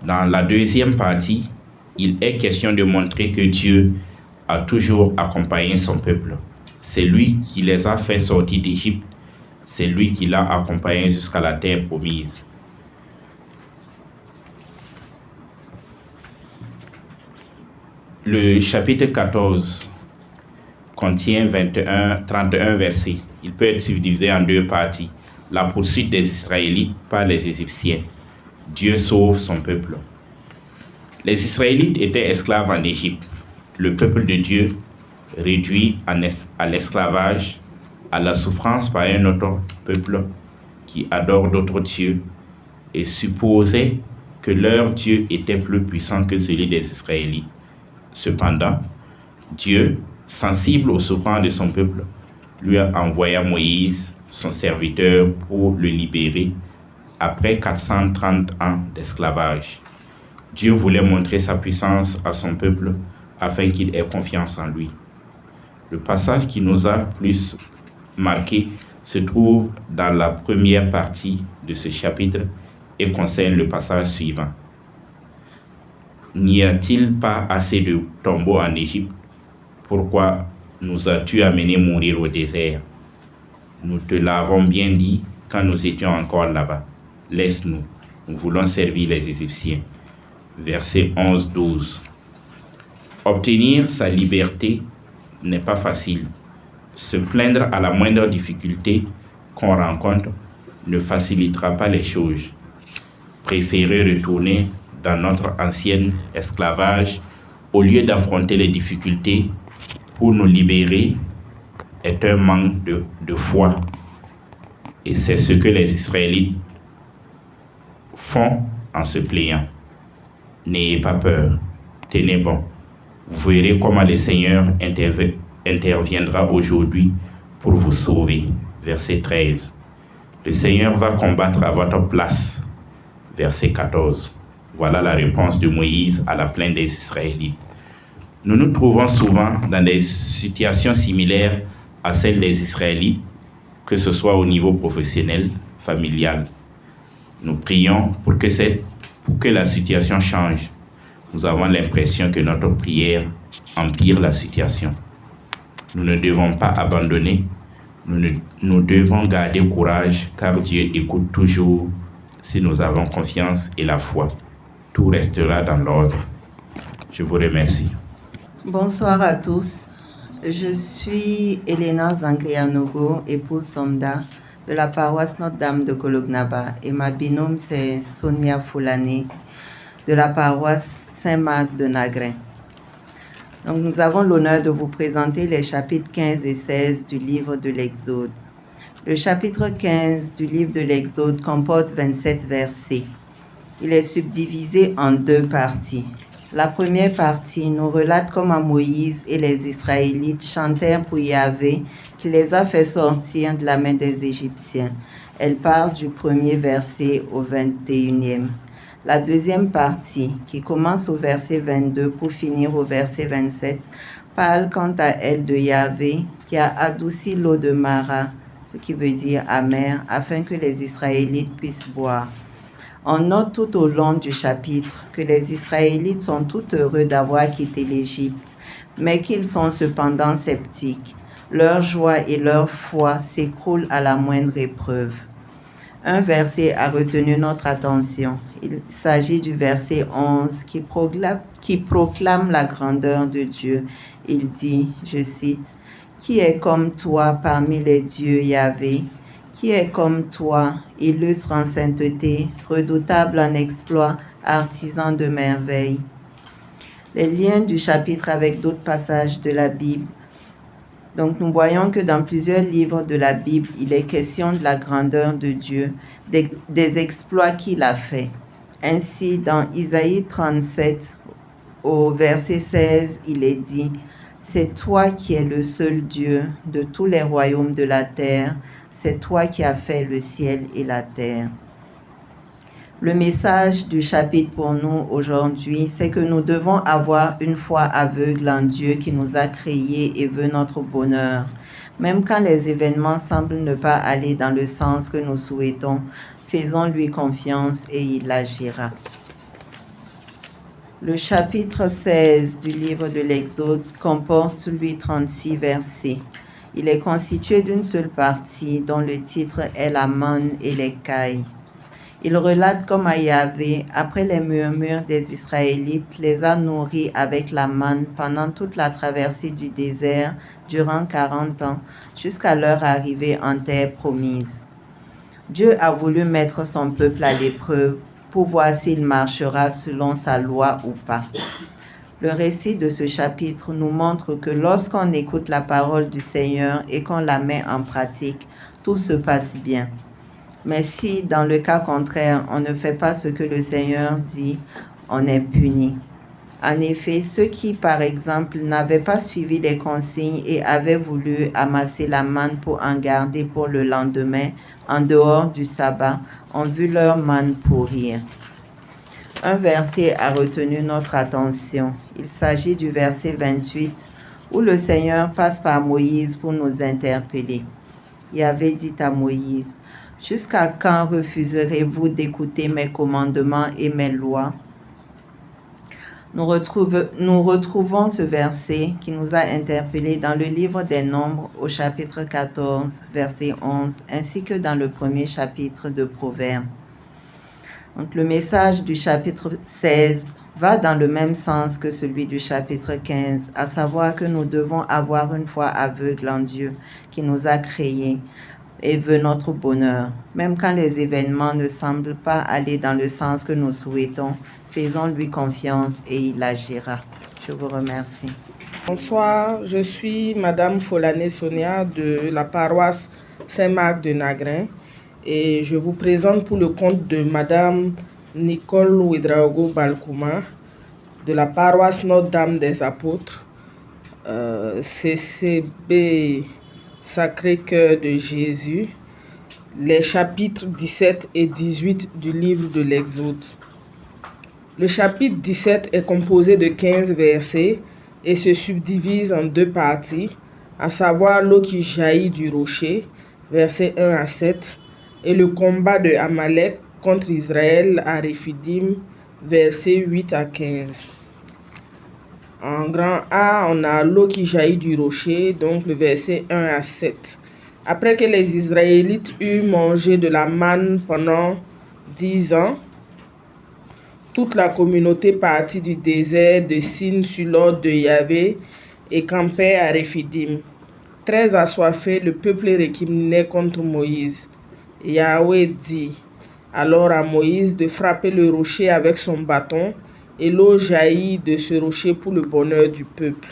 Dans la deuxième partie, il est question de montrer que Dieu a toujours accompagné son peuple. C'est lui qui les a fait sortir d'Égypte. C'est lui qui l'a accompagné jusqu'à la terre promise. Le chapitre 14 contient 31 versets. Il peut être subdivisé en deux parties. La poursuite des Israélites par les Égyptiens. Dieu sauve son peuple. Les Israélites étaient esclaves en Égypte. Le peuple de Dieu, réduit à l'esclavage, à la souffrance par un autre peuple qui adore d'autres dieux et supposait que leur Dieu était plus puissant que celui des Israélites. Cependant, Dieu, sensible aux souffrances de son peuple, lui a envoyé Moïse, son serviteur, pour le libérer après 430 ans d'esclavage. Dieu voulait montrer sa puissance à son peuple afin qu'il ait confiance en lui. Le passage qui nous a plus marqué se trouve dans la première partie de ce chapitre et concerne le passage suivant. N'y a-t-il pas assez de tombeaux en Égypte? Pourquoi nous as-tu amenés mourir au désert? Nous te l'avons bien dit quand nous étions encore là-bas. Laisse-nous, nous voulons servir les Égyptiens. Verset 11-12. Obtenir sa liberté n'est pas facile. Se plaindre à la moindre difficulté qu'on rencontre ne facilitera pas les choses. Préférer retourner dans notre ancien esclavage au lieu d'affronter les difficultés pour nous libérer est un manque de foi. Et c'est ce que les Israélites font en se plaignant. N'ayez pas peur, tenez bon. Vous verrez comment le Seigneur interviendra aujourd'hui pour vous sauver. Verset 13. Le Seigneur va combattre à votre place. Verset 14. Voilà la réponse de Moïse à la plainte des Israélites. Nous nous trouvons souvent dans des situations similaires à celles des Israélites, que ce soit au niveau professionnel, familial. Nous prions pour que la situation change. Nous avons l'impression que notre prière empire la situation. Nous ne devons pas abandonner. Nous devons garder courage, car Dieu écoute toujours si nous avons confiance et la foi. Tout restera dans l'ordre. Je vous remercie. Bonsoir à tous. Je suis Elena Zangrianogo, épouse Somda, de la paroisse Notre-Dame de Kolognaba, et ma binôme c'est Sonia Foulani, de la paroisse Saint-Marc de Nagrin. Donc, nous avons l'honneur de vous présenter les chapitres 15 et 16 du livre de l'Exode. Le chapitre 15 du livre de l'Exode comporte 27 versets. Il est subdivisé en deux parties. La première partie nous relate comment Moïse et les Israélites chantèrent pour Yahvé qui les a fait sortir de la main des Égyptiens. Elle part du premier verset au 21e. La deuxième partie, qui commence au verset 22 pour finir au verset 27, parle quant à elle de Yahvé qui a adouci l'eau de Mara, ce qui veut dire amère, afin que les Israélites puissent boire. On note tout au long du chapitre que les Israélites sont tout heureux d'avoir quitté l'Égypte, mais qu'ils sont cependant sceptiques. Leur joie et leur foi s'écroulent à la moindre épreuve. Un verset a retenu notre attention. Il s'agit du verset 11 qui proclame la grandeur de Dieu. Il dit, je cite, « Qui est comme toi parmi les dieux, Yahvé? Qui est comme toi, illustre en sainteté, redoutable en exploits, artisan de merveilles. » Les liens du chapitre avec d'autres passages de la Bible. Donc nous voyons que dans plusieurs livres de la Bible, il est question de la grandeur de Dieu, des exploits qu'il a faits. Ainsi, dans Isaïe 37, au verset 16, il est dit, « C'est toi qui es le seul Dieu de tous les royaumes de la terre, c'est toi qui as fait le ciel et la terre. » Le message du chapitre pour nous aujourd'hui, c'est que nous devons avoir une foi aveugle en Dieu qui nous a créés et veut notre bonheur. Même quand les événements semblent ne pas aller dans le sens que nous souhaitons, faisons-lui confiance et il agira. Le chapitre 16 du livre de l'Exode comporte, lui, 36 versets. Il est constitué d'une seule partie dont le titre est la manne et l'écaille. Il relate comment Yahvé, après les murmures des Israélites, les a nourris avec la manne pendant toute la traversée du désert durant 40 ans, jusqu'à leur arrivée en terre promise. Dieu a voulu mettre son peuple à l'épreuve pour voir s'il marchera selon sa loi ou pas. Le récit de ce chapitre nous montre que lorsqu'on écoute la parole du Seigneur et qu'on la met en pratique, tout se passe bien. Mais si, dans le cas contraire, on ne fait pas ce que le Seigneur dit, on est puni. En effet, ceux qui, par exemple, n'avaient pas suivi les consignes et avaient voulu amasser la manne pour en garder pour le lendemain, en dehors du sabbat, ont vu leur manne pourrir. Un verset a retenu notre attention. Il s'agit du verset 28, où le Seigneur passe par Moïse pour nous interpeller. Yahvé dit à Moïse, « Jusqu'à quand refuserez-vous d'écouter mes commandements et mes lois ?» Nous retrouvons ce verset qui nous a interpellés dans le livre des Nombres au chapitre 14, verset 11, ainsi que dans le premier chapitre de Proverbes. Donc, le message du chapitre 16 va dans le même sens que celui du chapitre 15, à savoir que nous devons avoir une foi aveugle en Dieu qui nous a créés et veut notre bonheur. Même quand les événements ne semblent pas aller dans le sens que nous souhaitons, faisons-lui confiance et il agira. Je vous remercie. Bonsoir, je suis Madame Folané Sonia de la paroisse Saint-Marc de Nagrin et je vous présente pour le compte de Madame Nicole Ouedraogo Balkouma de la paroisse Notre-Dame des Apôtres, CCB Sacré-Cœur de Jésus, les chapitres 17 et 18 du livre de l'Exode. Le chapitre 17 est composé de 15 versets et se subdivise en deux parties, à savoir l'eau qui jaillit du rocher, versets 1 à 7, et le combat de Amalek contre Israël à Réphidim, versets 8 à 15. En grand A, on a l'eau qui jaillit du rocher, donc le verset 1 à 7. Après que les Israélites eurent mangé de la manne pendant 10 ans, toute la communauté partit du désert de Sin sur l'ordre de Yahvé et campait à Réphidim. Très assoiffé, le peuple récriminait contre Moïse. Yahvé dit alors à Moïse de frapper le rocher avec son bâton, et l'eau jaillit de ce rocher pour le bonheur du peuple.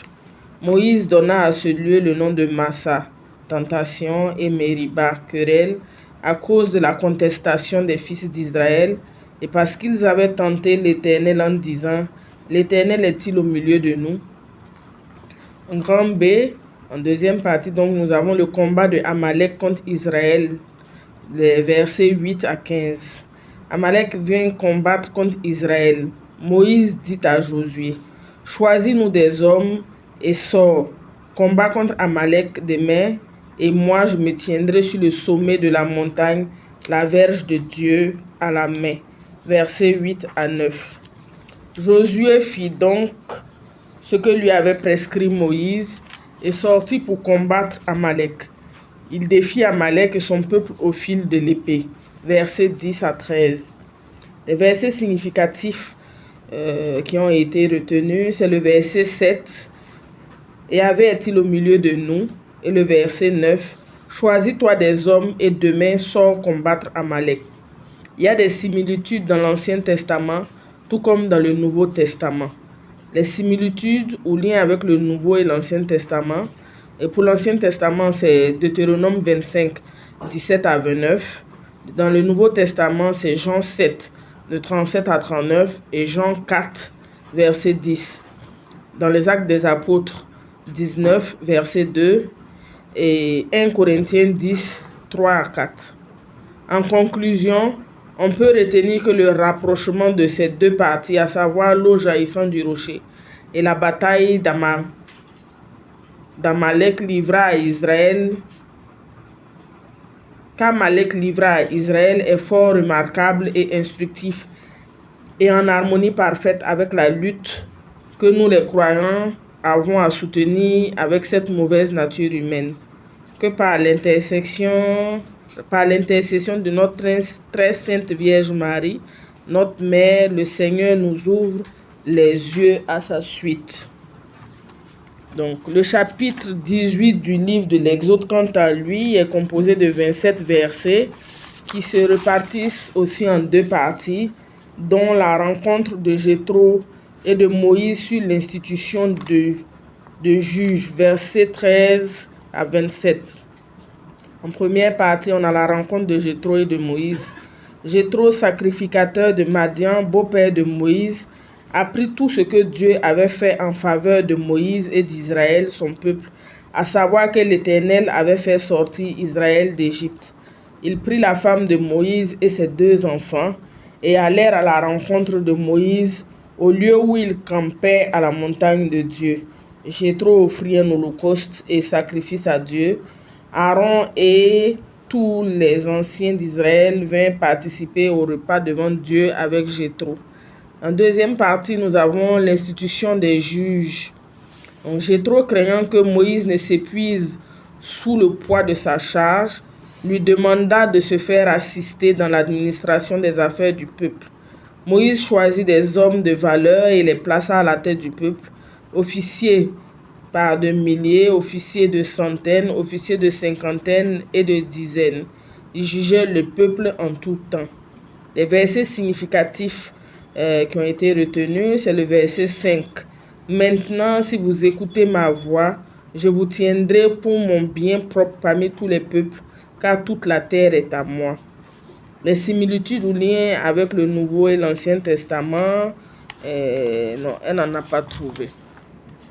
Moïse donna à ce lieu le nom de Massa, tentation, et Mériba, querelle, à cause de la contestation des fils d'Israël, et parce qu'ils avaient tenté l'Éternel en disant, « L'Éternel est-il au milieu de nous ?» En grand B, en deuxième partie, donc, nous avons le combat de Amalek contre Israël, les versets 8 à 15. Amalek vient combattre contre Israël. Moïse dit à Josué, choisis-nous des hommes et sors, combat contre Amalek demain, et moi je me tiendrai sur le sommet de la montagne, la verge de Dieu à la main. Versets 8 à 9. Josué fit donc ce que lui avait prescrit Moïse et sortit pour combattre Amalek. Il défie Amalek et son peuple au fil de l'épée. Versets 10 à 13. Les versets significatifs qui ont été retenus, c'est le verset 7. Et est-il au milieu de nous? Et le verset 9. Choisis-toi des hommes et demain sors combattre Amalek. Il y a des similitudes dans l'Ancien Testament, tout comme dans le Nouveau Testament. Les similitudes ou liens avec le Nouveau et l'Ancien Testament. Et pour l'Ancien Testament, c'est Deutéronome 25, 17 à 29. Dans le Nouveau Testament, c'est Jean 7, de 37 à 39 et Jean 4, verset 10. Dans les Actes des Apôtres, 19, verset 2 et 1 Corinthiens 10, 3 à 4. En conclusion, on peut retenir que le rapprochement de ces deux parties, à savoir l'eau jaillissant du rocher et la bataille d'Amalek livra à Israël, qu'Amalek livra à Israël est fort remarquable et instructif et en harmonie parfaite avec la lutte que nous les croyants avons à soutenir avec cette mauvaise nature humaine. Que par l'intercession de notre très sainte Vierge Marie, notre Mère, le Seigneur nous ouvre les yeux à sa suite. Donc, le chapitre 18 du livre de l'Exode, quant à lui, est composé de 27 versets qui se répartissent aussi en deux parties, dont la rencontre de Jéthro et de Moïse sur l'institution de juges, versets 13 à 27. En première partie, on a la rencontre de Jéthro et de Moïse. Jéthro, sacrificateur de Madian, beau-père de Moïse, apprit tout ce que Dieu avait fait en faveur de Moïse et d'Israël, son peuple, à savoir que l'Éternel avait fait sortir Israël d'Égypte. Il prit la femme de Moïse et ses 2 enfants et allèrent à la rencontre de Moïse au lieu où il campait à la montagne de Dieu. Jéthro offrit un holocauste et sacrifice à Dieu. Aaron et tous les anciens d'Israël vinrent participer au repas devant Dieu avec Jéthro. En deuxième partie, nous avons l'institution des juges. Donc, Jéthro, craignant que Moïse ne s'épuise sous le poids de sa charge, lui demanda de se faire assister dans l'administration des affaires du peuple. Moïse choisit des hommes de valeur et les plaça à la tête du peuple, officiers par de milliers, officiers de centaines, officiers de cinquantaines et de dizaines. Ils jugeaient le peuple en tout temps. Les versets significatifs qui ont été retenus, c'est le verset 5. Maintenant, si vous écoutez ma voix, je vous tiendrai pour mon bien propre parmi tous les peuples, car toute la terre est à moi. Les similitudes ou liens avec le Nouveau et l'Ancien Testament, non, elle n'en a pas trouvé.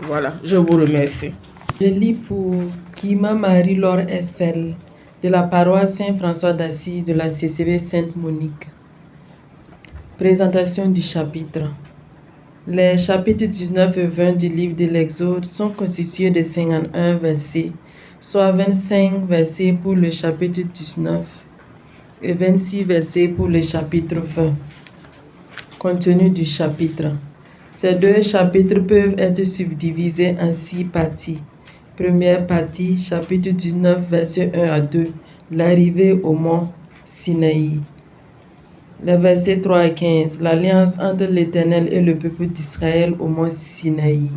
Voilà, je vous remercie. Je lis pour Kima Marie-Laure Essel, de la paroisse Saint-François d'Assise de la CCB Sainte-Monique. Présentation du chapitre. Les chapitres 19 et 20 du livre de l'Exode sont constitués de 51 versets, soit 25 versets pour le chapitre 19 et 26 versets pour le chapitre 20. Contenu du chapitre. Ces 2 chapitres peuvent être subdivisés en 6 parties. Première partie, chapitre 19, versets 1 à 2, l'arrivée au mont Sinaï. Les versets 3 à 15, l'alliance entre l'Éternel et le peuple d'Israël au mont Sinaï.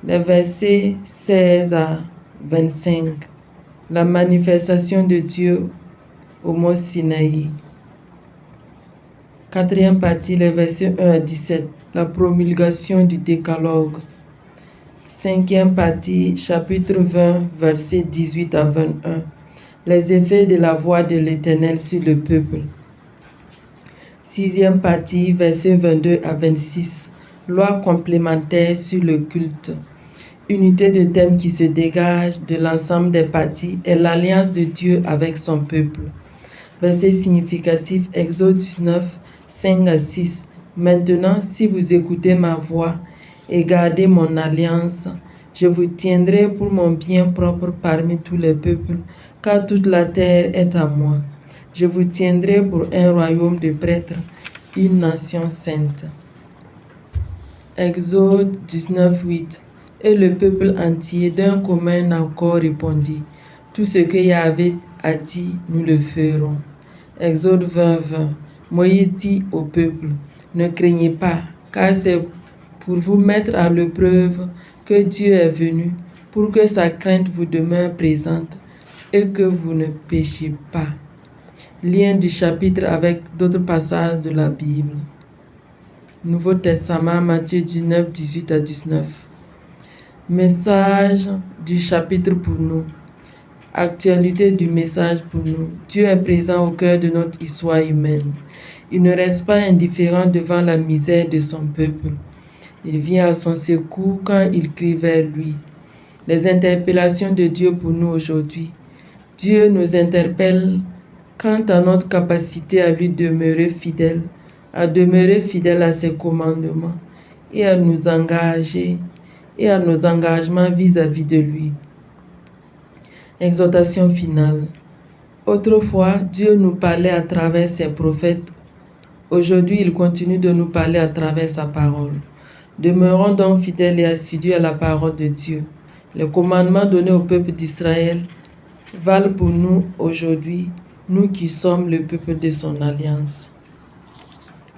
Les versets 16 à 25, la manifestation de Dieu au mont Sinaï. Quatrième partie, les versets 1 à 17, la promulgation du décalogue. Cinquième partie, chapitre 20, versets 18 à 21, les effets de la voix de l'Éternel sur le peuple. Sixième partie, versets 22 à 26, loi complémentaire sur le culte. Unité de thème qui se dégage de l'ensemble des parties est l'alliance de Dieu avec son peuple. Verset significatif, Exode 19, 5 à 6. Maintenant, si vous écoutez ma voix et gardez mon alliance, je vous tiendrai pour mon bien propre parmi tous les peuples, car toute la terre est à moi. Je vous tiendrai pour un royaume de prêtres, une nation sainte. Exode 19, 8. Et le peuple entier d'un commun accord répondit, tout ce que Yahvé a dit, nous le ferons. Exode 20, 20. Moïse dit au peuple, ne craignez pas, car c'est pour vous mettre à l'épreuve que Dieu est venu, pour que sa crainte vous demeure présente et que vous ne péchiez pas. Lien du chapitre avec d'autres passages de la Bible. Nouveau Testament, Matthieu 19, 18 à 19. Message du chapitre pour nous. Actualité du message pour nous. Dieu est présent au cœur de notre histoire humaine. Il ne reste pas indifférent devant la misère de son peuple. Il vient à son secours quand il crie vers lui. Les interpellations de Dieu pour nous aujourd'hui. Dieu nous interpelle quant à notre capacité à lui demeurer fidèle, à demeurer fidèle à ses commandements et à nous engager et à nos engagements vis-à-vis de lui. Exhortation finale. Autrefois, Dieu nous parlait à travers ses prophètes. Aujourd'hui, il continue de nous parler à travers sa parole. Demeurons donc fidèles et assidus à la parole de Dieu. Les commandements donnés au peuple d'Israël valent pour nous aujourd'hui, nous qui sommes le peuple de son alliance.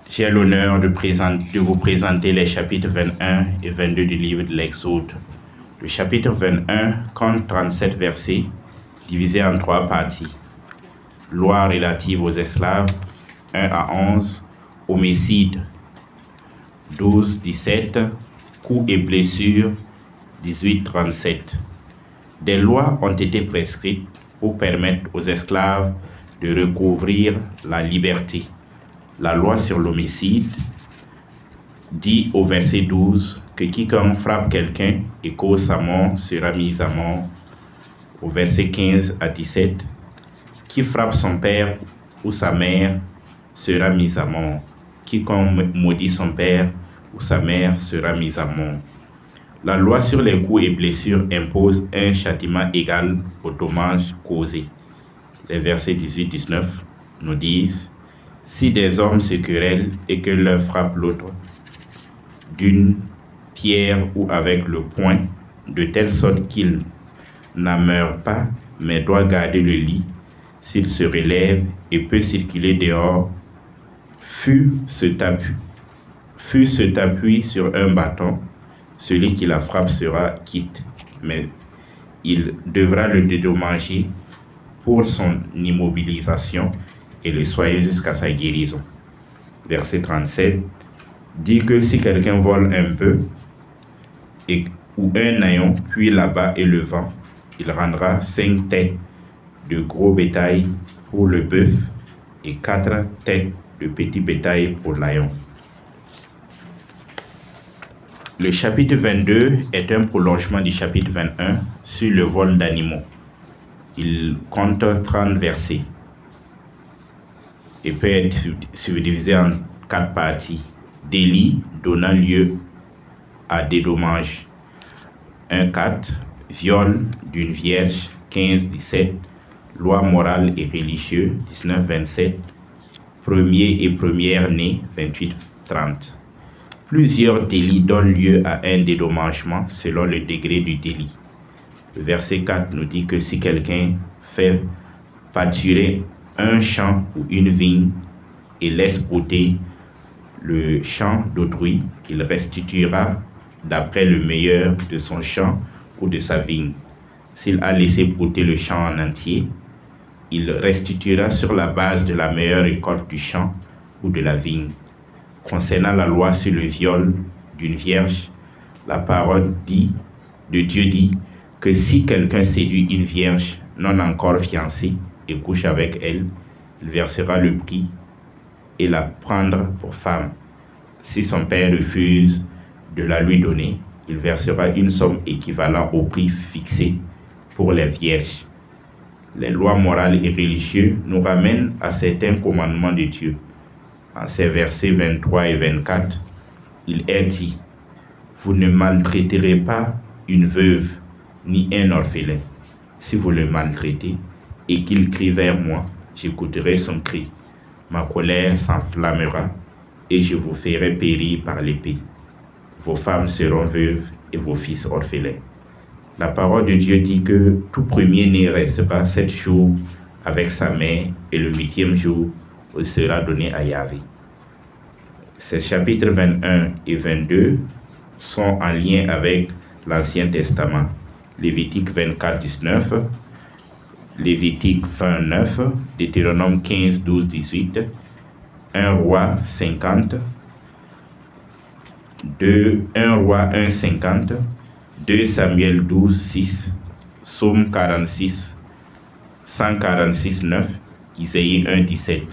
J'ai l'honneur de vous présenter les chapitres 21 et 22 du livre de l'Exode. Le chapitre 21 compte 37 versets divisés en 3 parties. Loi relative aux esclaves, 1 à 11, homicide, 12, 17, coups et blessures, 18, 37. Des lois ont été prescrites pour permettre aux esclaves de recouvrir la liberté. La loi sur l'homicide dit au verset 12 que quiconque frappe quelqu'un et cause sa mort sera mis à mort. Au verset 15 à 17, qui frappe son père ou sa mère sera mis à mort. Quiconque maudit son père ou sa mère sera mis à mort. La loi sur les coups et blessures impose un châtiment égal aux dommages causés. Les versets 18-19 nous disent: si des hommes se querellent et que l'un frappe l'autre d'une pierre ou avec le poing, de telle sorte qu'il n'en meurt pas, mais doit garder le lit, s'il se relève et peut circuler dehors, fût cet appui sur un bâton, celui qui la frappe sera quitte, mais il devra le dédommager pour son immobilisation et le soigner jusqu'à sa guérison. Verset 37 dit que si quelqu'un vole un peu ou un haillon, puis là-bas et le vent, il rendra 5 têtes de gros bétail pour le bœuf et 4 têtes de petit bétail pour l'haillon. Le chapitre 22 est un prolongement du chapitre 21 sur le vol d'animaux. Il compte 30 versets et peut être subdivisé en 4 parties. Délit donnant lieu à des dommages. 1-4. Viol d'une vierge. 15-17. Loi morale et religieuse. 19-27. Premier et première né. 28-30. Plusieurs délits donnent lieu à un dédommagement selon le degré du délit. Le verset 4 nous dit que si quelqu'un fait pâturer un champ ou une vigne et laisse brouter le champ d'autrui, il restituera d'après le meilleur de son champ ou de sa vigne. S'il a laissé brouter le champ en entier, il restituera sur la base de la meilleure récolte du champ ou de la vigne. Concernant la loi sur le viol d'une vierge, la parole de Dieu dit que si quelqu'un séduit une vierge non encore fiancée et couche avec elle, il versera le prix et la prendre pour femme. Si son père refuse de la lui donner, il versera une somme équivalente au prix fixé pour les vierges. les lois morales et religieuses nous ramènent à certains commandements de Dieu. En ces versets 23 et 24, il est dit: vous ne maltraiterez pas une veuve ni un orphelin. Si vous le maltraitez et qu'il crie vers moi, j'écouterai son cri. Ma colère s'enflammera et je vous ferai périr par l'épée. Vos femmes seront veuves et vos fils orphelins. La parole de Dieu dit que tout premier-né restera 7 jours avec sa mère et le 8e jour il sera donné à Yahvé. Ces chapitres 21 et 22 sont en lien avec l'Ancien Testament. Lévitique 24, 19, Lévitique 29, Deutéronome 15, 12, 18, 1 Roi 50, 1 Roi 1, 50, 2 Samuel 12, 6, Psaume 46, 146, 9, Isaïe 1, 17.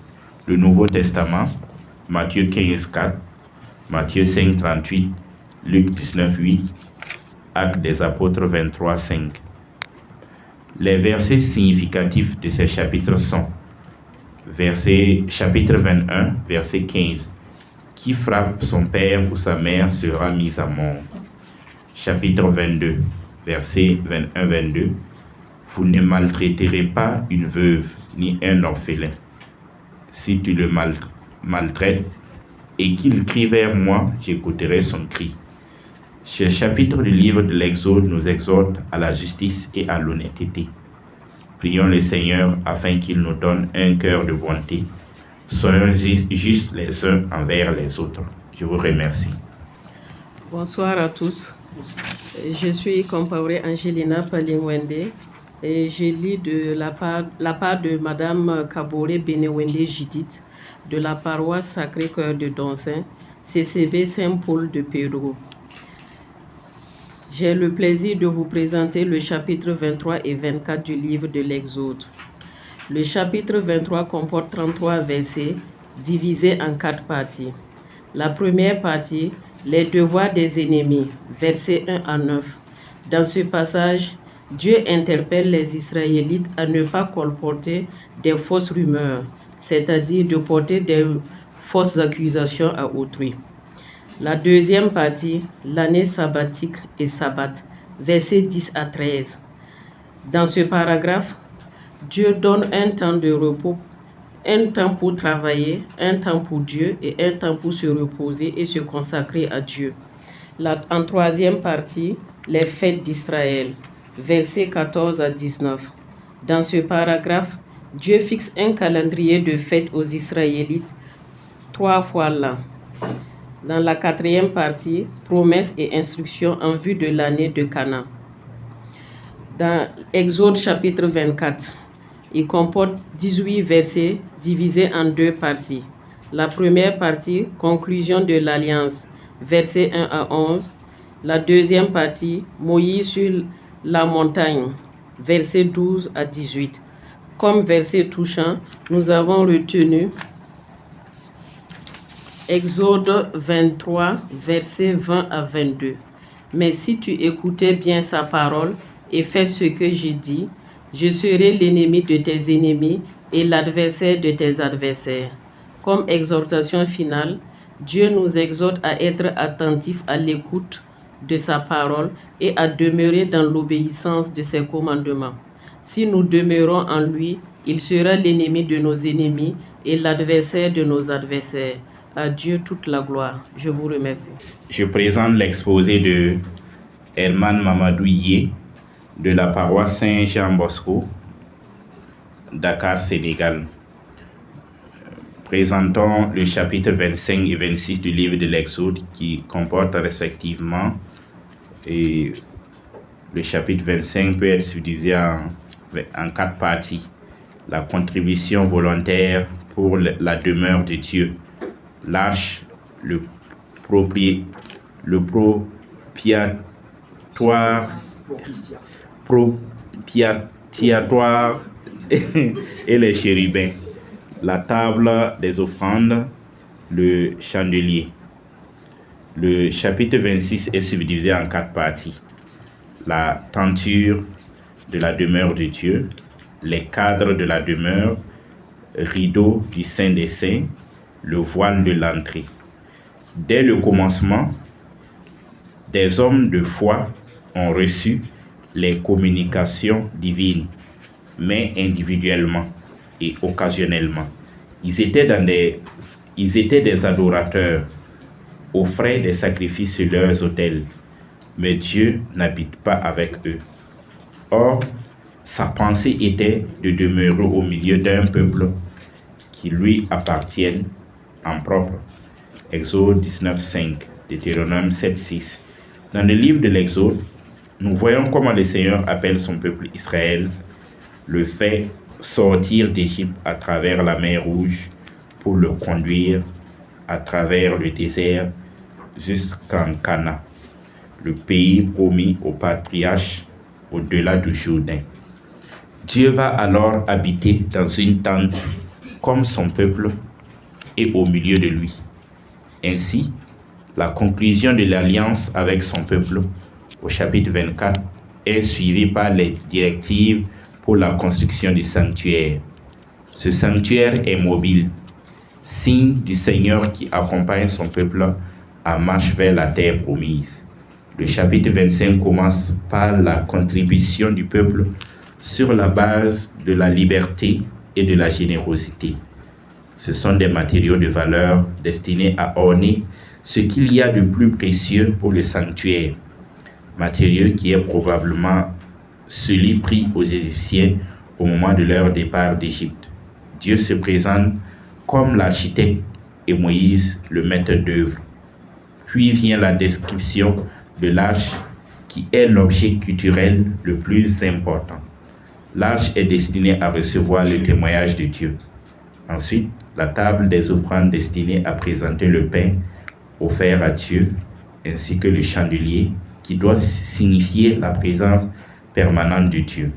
Le Nouveau Testament, Matthieu 15, 4, Matthieu 5, 38, Luc 19, 8, Actes des Apôtres 23, 5. Les versets significatifs de ces chapitres sont chapitre 21, verset 15. Qui frappe son père ou sa mère sera mis à mort. Chapitre 22, verset 21-22. Vous ne maltraiterez pas une veuve ni un orphelin. Si tu le maltraites et qu'il crie vers moi, j'écouterai son cri. Ce chapitre du livre de l'Exode nous exhorte à la justice et à l'honnêteté. Prions le Seigneur afin qu'il nous donne un cœur de bonté. Soyons justes les uns envers les autres. Je vous remercie. Bonsoir à tous. Je suis Compaoré Angelina Palingwende et je lis de la part de Madame Kaboré Benewende Judith de la paroisse Sacré-Cœur de Donsin, CCB Saint-Paul de Pérou. J'ai le plaisir de vous présenter le chapitre 23 et 24 du livre de l'Exode. Le chapitre 23 comporte 33 versets divisés en 4 parties. La première partie, les devoirs des ennemis, versets 1 à 9. Dans ce passage, Dieu interpelle les Israélites à ne pas colporter des fausses rumeurs, c'est-à-dire de porter des fausses accusations à autrui. La deuxième partie, l'année sabbatique et sabbat, versets 10 à 13. Dans ce paragraphe, Dieu donne un temps de repos, un temps pour travailler, un temps pour Dieu et un temps pour se reposer et se consacrer à Dieu. En troisième partie, les fêtes d'Israël, versets 14 à 19. Dans ce paragraphe, Dieu fixe un calendrier de fêtes aux Israélites 3 fois l'an. Dans la quatrième partie, promesses et instructions en vue de l'année de Canaan. Dans Exode chapitre 24, il comporte 18 versets divisés en 2 parties. La première partie, conclusion de l'alliance, versets 1 à 11. La deuxième partie, Moïse sur la montagne, versets 12 à 18. Comme verset touchant, nous avons retenu Exode 23, versets 20 à 22. Mais si tu écoutais bien sa parole et fais ce que j'ai dit, je serai l'ennemi de tes ennemis et l'adversaire de tes adversaires. Comme exhortation finale, Dieu nous exhorte à être attentifs à l'écoute de sa parole et à demeurer dans l'obéissance de ses commandements. Si nous demeurons en lui, il sera l'ennemi de nos ennemis et l'adversaire de nos adversaires. À Dieu toute la gloire. Je vous remercie. Je présente l'exposé de Herman Mamadou Yé de la paroisse Saint-Jean-Bosco, Dakar, Sénégal. Présentons le chapitre 25 et 26 du livre de l'Exode qui comporte respectivement, et le chapitre 25 peut être subdivisé en 4 parties. La contribution volontaire pour la demeure de Dieu, l'arche, le propitiatoire et les chérubins, la table des offrandes, le chandelier. Le chapitre 26 est subdivisé en 4 parties. La tenture de la demeure de Dieu, les cadres de la demeure, rideaux du Saint des Saints, le voile de l'entrée. Dès le commencement, des hommes de foi ont reçu les communications divines, mais individuellement et occasionnellement. Ils étaient des adorateurs, offraient des sacrifices sur leurs autels, mais Dieu n'habite pas avec eux. Or, sa pensée était de demeurer au milieu d'un peuple qui lui appartienne en propre. Exode 19:5, Deutéronome 7:6. Dans le livre de l'Exode, nous voyons comment le Seigneur appelle son peuple Israël, le fait sortir d'Égypte à travers la mer Rouge pour le conduire à travers le désert jusqu'en Canaan, le pays promis aux patriarches au-delà du Jourdain. Dieu va alors habiter dans une tente comme son peuple et au milieu de lui. Ainsi, la conclusion de l'alliance avec son peuple au chapitre 24 est suivie par les directives pour la construction du sanctuaire. Ce sanctuaire est mobile, signe du Seigneur qui accompagne son peuple en marche vers la terre promise. Le chapitre 25 commence par la contribution du peuple sur la base de la liberté et de la générosité. Ce sont des matériaux de valeur destinés à orner ce qu'il y a de plus précieux pour le sanctuaire, matériau qui est probablement celui pris aux Égyptiens au moment de leur départ d'Égypte. Dieu se présente comme l'architecte et Moïse le maître d'œuvre. Puis vient la description de l'arche qui est l'objet culturel le plus important. L'arche est destinée à recevoir le témoignage de Dieu. Ensuite, la table des offrandes destinée à présenter le pain offert à Dieu, ainsi que le chandelier qui doit signifier la présence permanente de Dieu.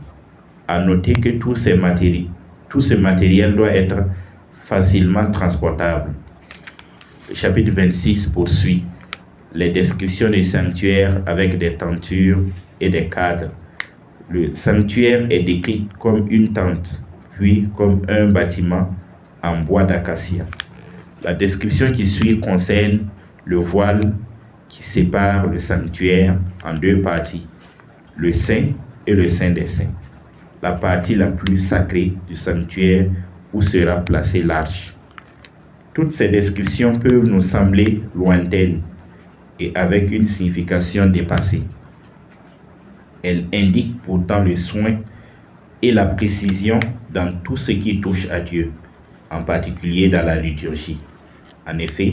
À noter que tout ce matériel doit être facilement transportable. Le chapitre 26 poursuit les descriptions du sanctuaire avec des tentures et des cadres. Le sanctuaire est décrit comme une tente, puis comme un bâtiment en bois d'acacia. La description qui suit concerne le voile qui sépare le sanctuaire en deux parties, le Saint et le Saint des Saints. La partie la plus sacrée du sanctuaire où sera placée l'arche. Toutes ces descriptions peuvent nous sembler lointaines et avec une signification dépassée. Elles indiquent pourtant le soin et la précision dans tout ce qui touche à Dieu, en particulier dans la liturgie. En effet,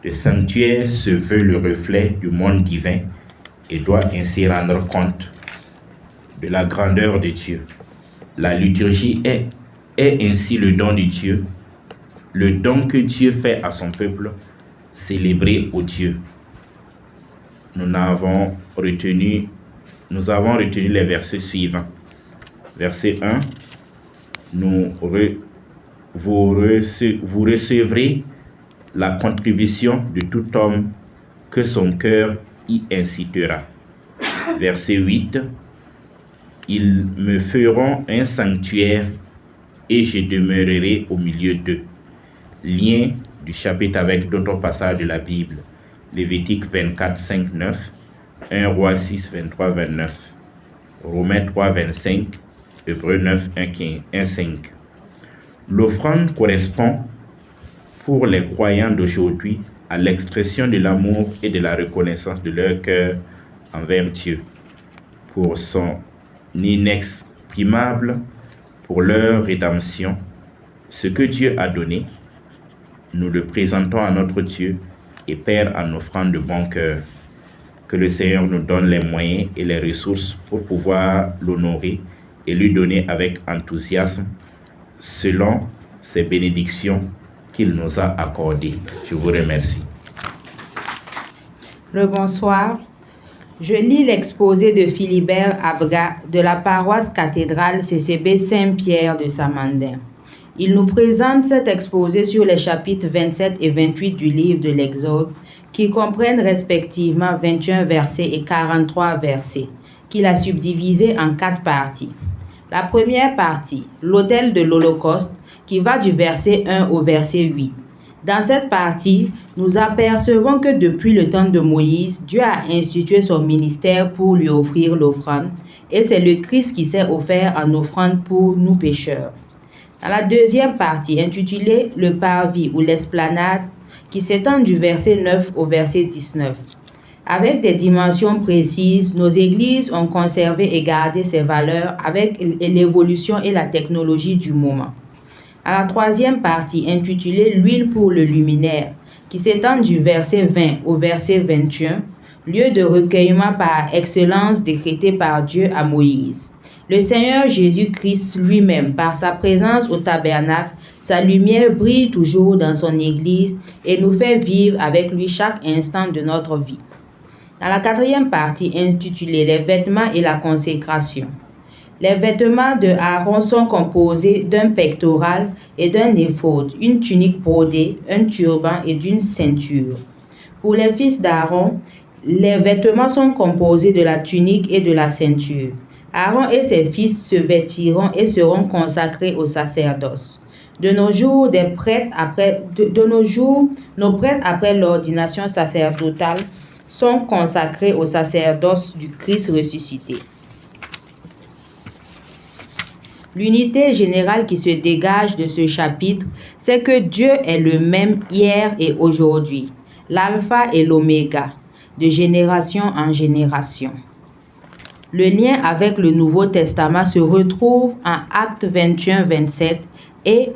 le sanctuaire se veut le reflet du monde divin et doit ainsi rendre compte de la grandeur de Dieu. La liturgie est ainsi le don de Dieu, le don que Dieu fait à son peuple, célébrer au Dieu. Nous avons retenu les versets suivants. Verset 1, vous recevrez la contribution de tout homme que son cœur y incitera. Verset 8, ils me feront un sanctuaire et je demeurerai au milieu d'eux. Lien du chapitre avec d'autres passages de la Bible. Lévitique 24, 5, 9, 1 Roi 6, 23, 29, Romains 3, 25, Hébreux 9, 1, 5. L'offrande correspond pour les croyants d'aujourd'hui à l'expression de l'amour et de la reconnaissance de leur cœur envers Dieu, pour son inexprimable, pour leur rédemption. Ce que Dieu a donné, nous le présentons à notre Dieu et Père en offrant de bon cœur. Que le Seigneur nous donne les moyens et les ressources pour pouvoir l'honorer et lui donner avec enthousiasme selon ses bénédictions qu'il nous a accordées. Je vous remercie. Bonsoir. Je lis l'exposé de Philibert Abga de la paroisse cathédrale CCB Saint-Pierre de Samandin. Il nous présente cet exposé sur les chapitres 27 et 28 du livre de l'Exode, qui comprennent respectivement 21 versets et 43 versets, qu'il a subdivisés en 4 parties. La première partie, l'autel de l'Holocauste, qui va du verset 1 au verset 8. Dans cette partie, nous apercevons que depuis le temps de Moïse, Dieu a institué son ministère pour lui offrir l'offrande, et c'est le Christ qui s'est offert en offrande pour nous pécheurs. Dans la deuxième partie, intitulée le parvis ou l'esplanade, qui s'étend du verset 9 au verset 19. Avec des dimensions précises, nos églises ont conservé et gardé ces valeurs avec l'évolution et la technologie du moment. À la troisième partie, intitulée l'huile pour le luminaire, qui s'étend du verset 20 au verset 21, lieu de recueillement par excellence décrété par Dieu à Moïse. Le Seigneur Jésus-Christ lui-même, par sa présence au tabernacle, sa lumière brille toujours dans son Église et nous fait vivre avec lui chaque instant de notre vie. Dans la quatrième partie, intitulée les vêtements et la consécration. Les vêtements de Aaron sont composés d'un pectoral et d'un éphod, une tunique brodée, un turban et d'une ceinture. Pour les fils d'Aaron, les vêtements sont composés de la tunique et de la ceinture. Aaron et ses fils se vêtiront et seront consacrés au sacerdoce. De nos jours, nos prêtres après l'ordination sacerdotale sont consacrés au sacerdoce du Christ ressuscité. L'unité générale qui se dégage de ce chapitre, c'est que Dieu est le même hier et aujourd'hui, l'alpha et l'oméga, de génération en génération. Le lien avec le Nouveau Testament se retrouve en Actes 21-27 et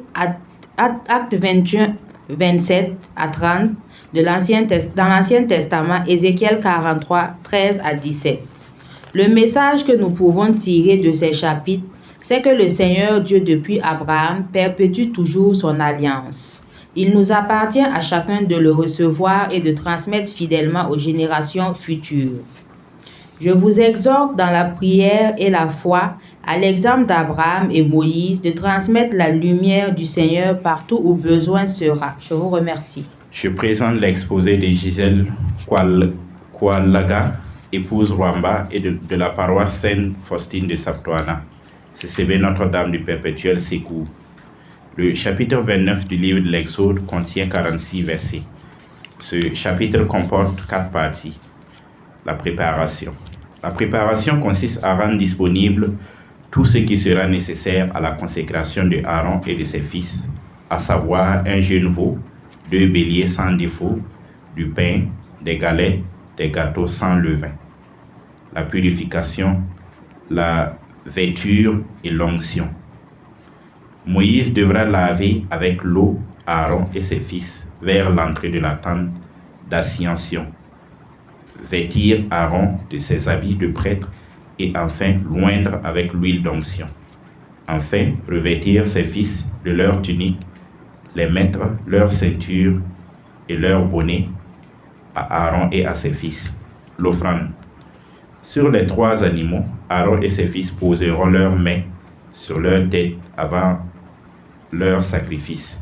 Actes 21-27 à 30 dans l'Ancien Testament, Ézéchiel 43, 13 à 17. Le message que nous pouvons tirer de ces chapitres, c'est que le Seigneur Dieu depuis Abraham perpétue toujours son alliance. Il nous appartient à chacun de le recevoir et de transmettre fidèlement aux générations futures. Je vous exhorte dans la prière et la foi, à l'exemple d'Abraham et Moïse, de transmettre la lumière du Seigneur partout où besoin sera. Je vous remercie. Je présente l'exposé de Gisèle Kwalaga, épouse Rwamba et de la paroisse Sainte-Faustine de Saptoana. CCB Notre-Dame du Perpétuel Secours. Le chapitre 29 du livre de l'Exode contient 46 versets. Ce chapitre comporte 4 parties. La préparation. La préparation consiste à rendre disponible tout ce qui sera nécessaire à la consécration de Aaron et de ses fils, à savoir un jeune veau, 2 béliers sans défaut, du pain, des galettes, des gâteaux sans levain. La purification, la vêture et l'onction. Moïse devra laver avec l'eau Aaron et ses fils vers l'entrée de la tente d'assignation, vêtir Aaron de ses habits de prêtre et enfin l'oindre avec l'huile d'onction. Enfin, revêtir ses fils de leur tunique, les mettre leur ceinture et leur bonnet à Aaron et à ses fils. L'offrande. Sur les 3 animaux, Aaron et ses fils poseront leurs mains sur leur tête avant leur sacrifice.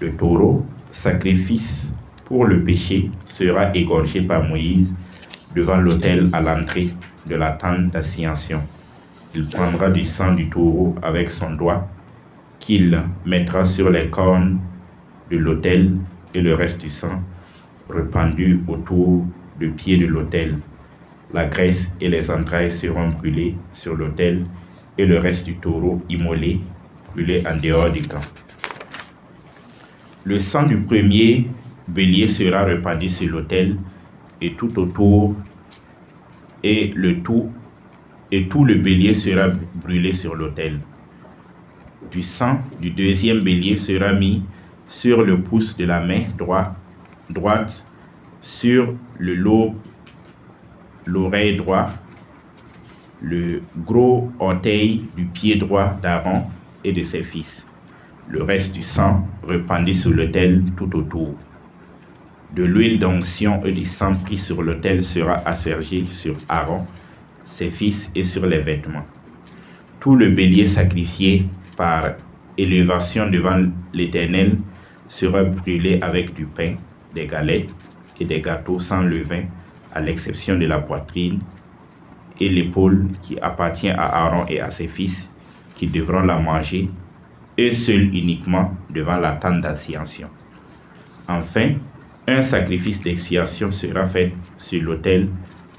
Le taureau, sacrifice pour le péché, sera égorgé par Moïse devant l'autel à l'entrée de la tente d'assignation. Il prendra du sang du taureau avec son doigt, qu'il mettra sur les cornes de l'autel et le reste du sang répandu autour du pied de l'autel. La graisse et les entrailles seront brûlées sur l'autel et le reste du taureau immolé, brûlé en dehors du camp. Le sang du premier bélier sera répandu sur l'autel et tout autour, et tout le bélier sera brûlé sur l'autel. Du sang du deuxième bélier sera mis sur le pouce de la main droite, sur le lobe, l'oreille droite, le gros orteil du pied droit d'Aaron et de ses fils. Le reste du sang répandu sur l'autel tout autour. De l'huile d'onction et du sang pris sur l'autel sera aspergé sur Aaron, ses fils et sur les vêtements. Tout le bélier sacrifié par élévation devant l'Éternel sera brûlé avec du pain, des galettes et des gâteaux sans levain, à l'exception de la poitrine et l'épaule qui appartient à Aaron et à ses fils, qui devront la manger, eux seuls uniquement devant la tente d'assignation. Enfin, un sacrifice d'expiation sera fait sur l'autel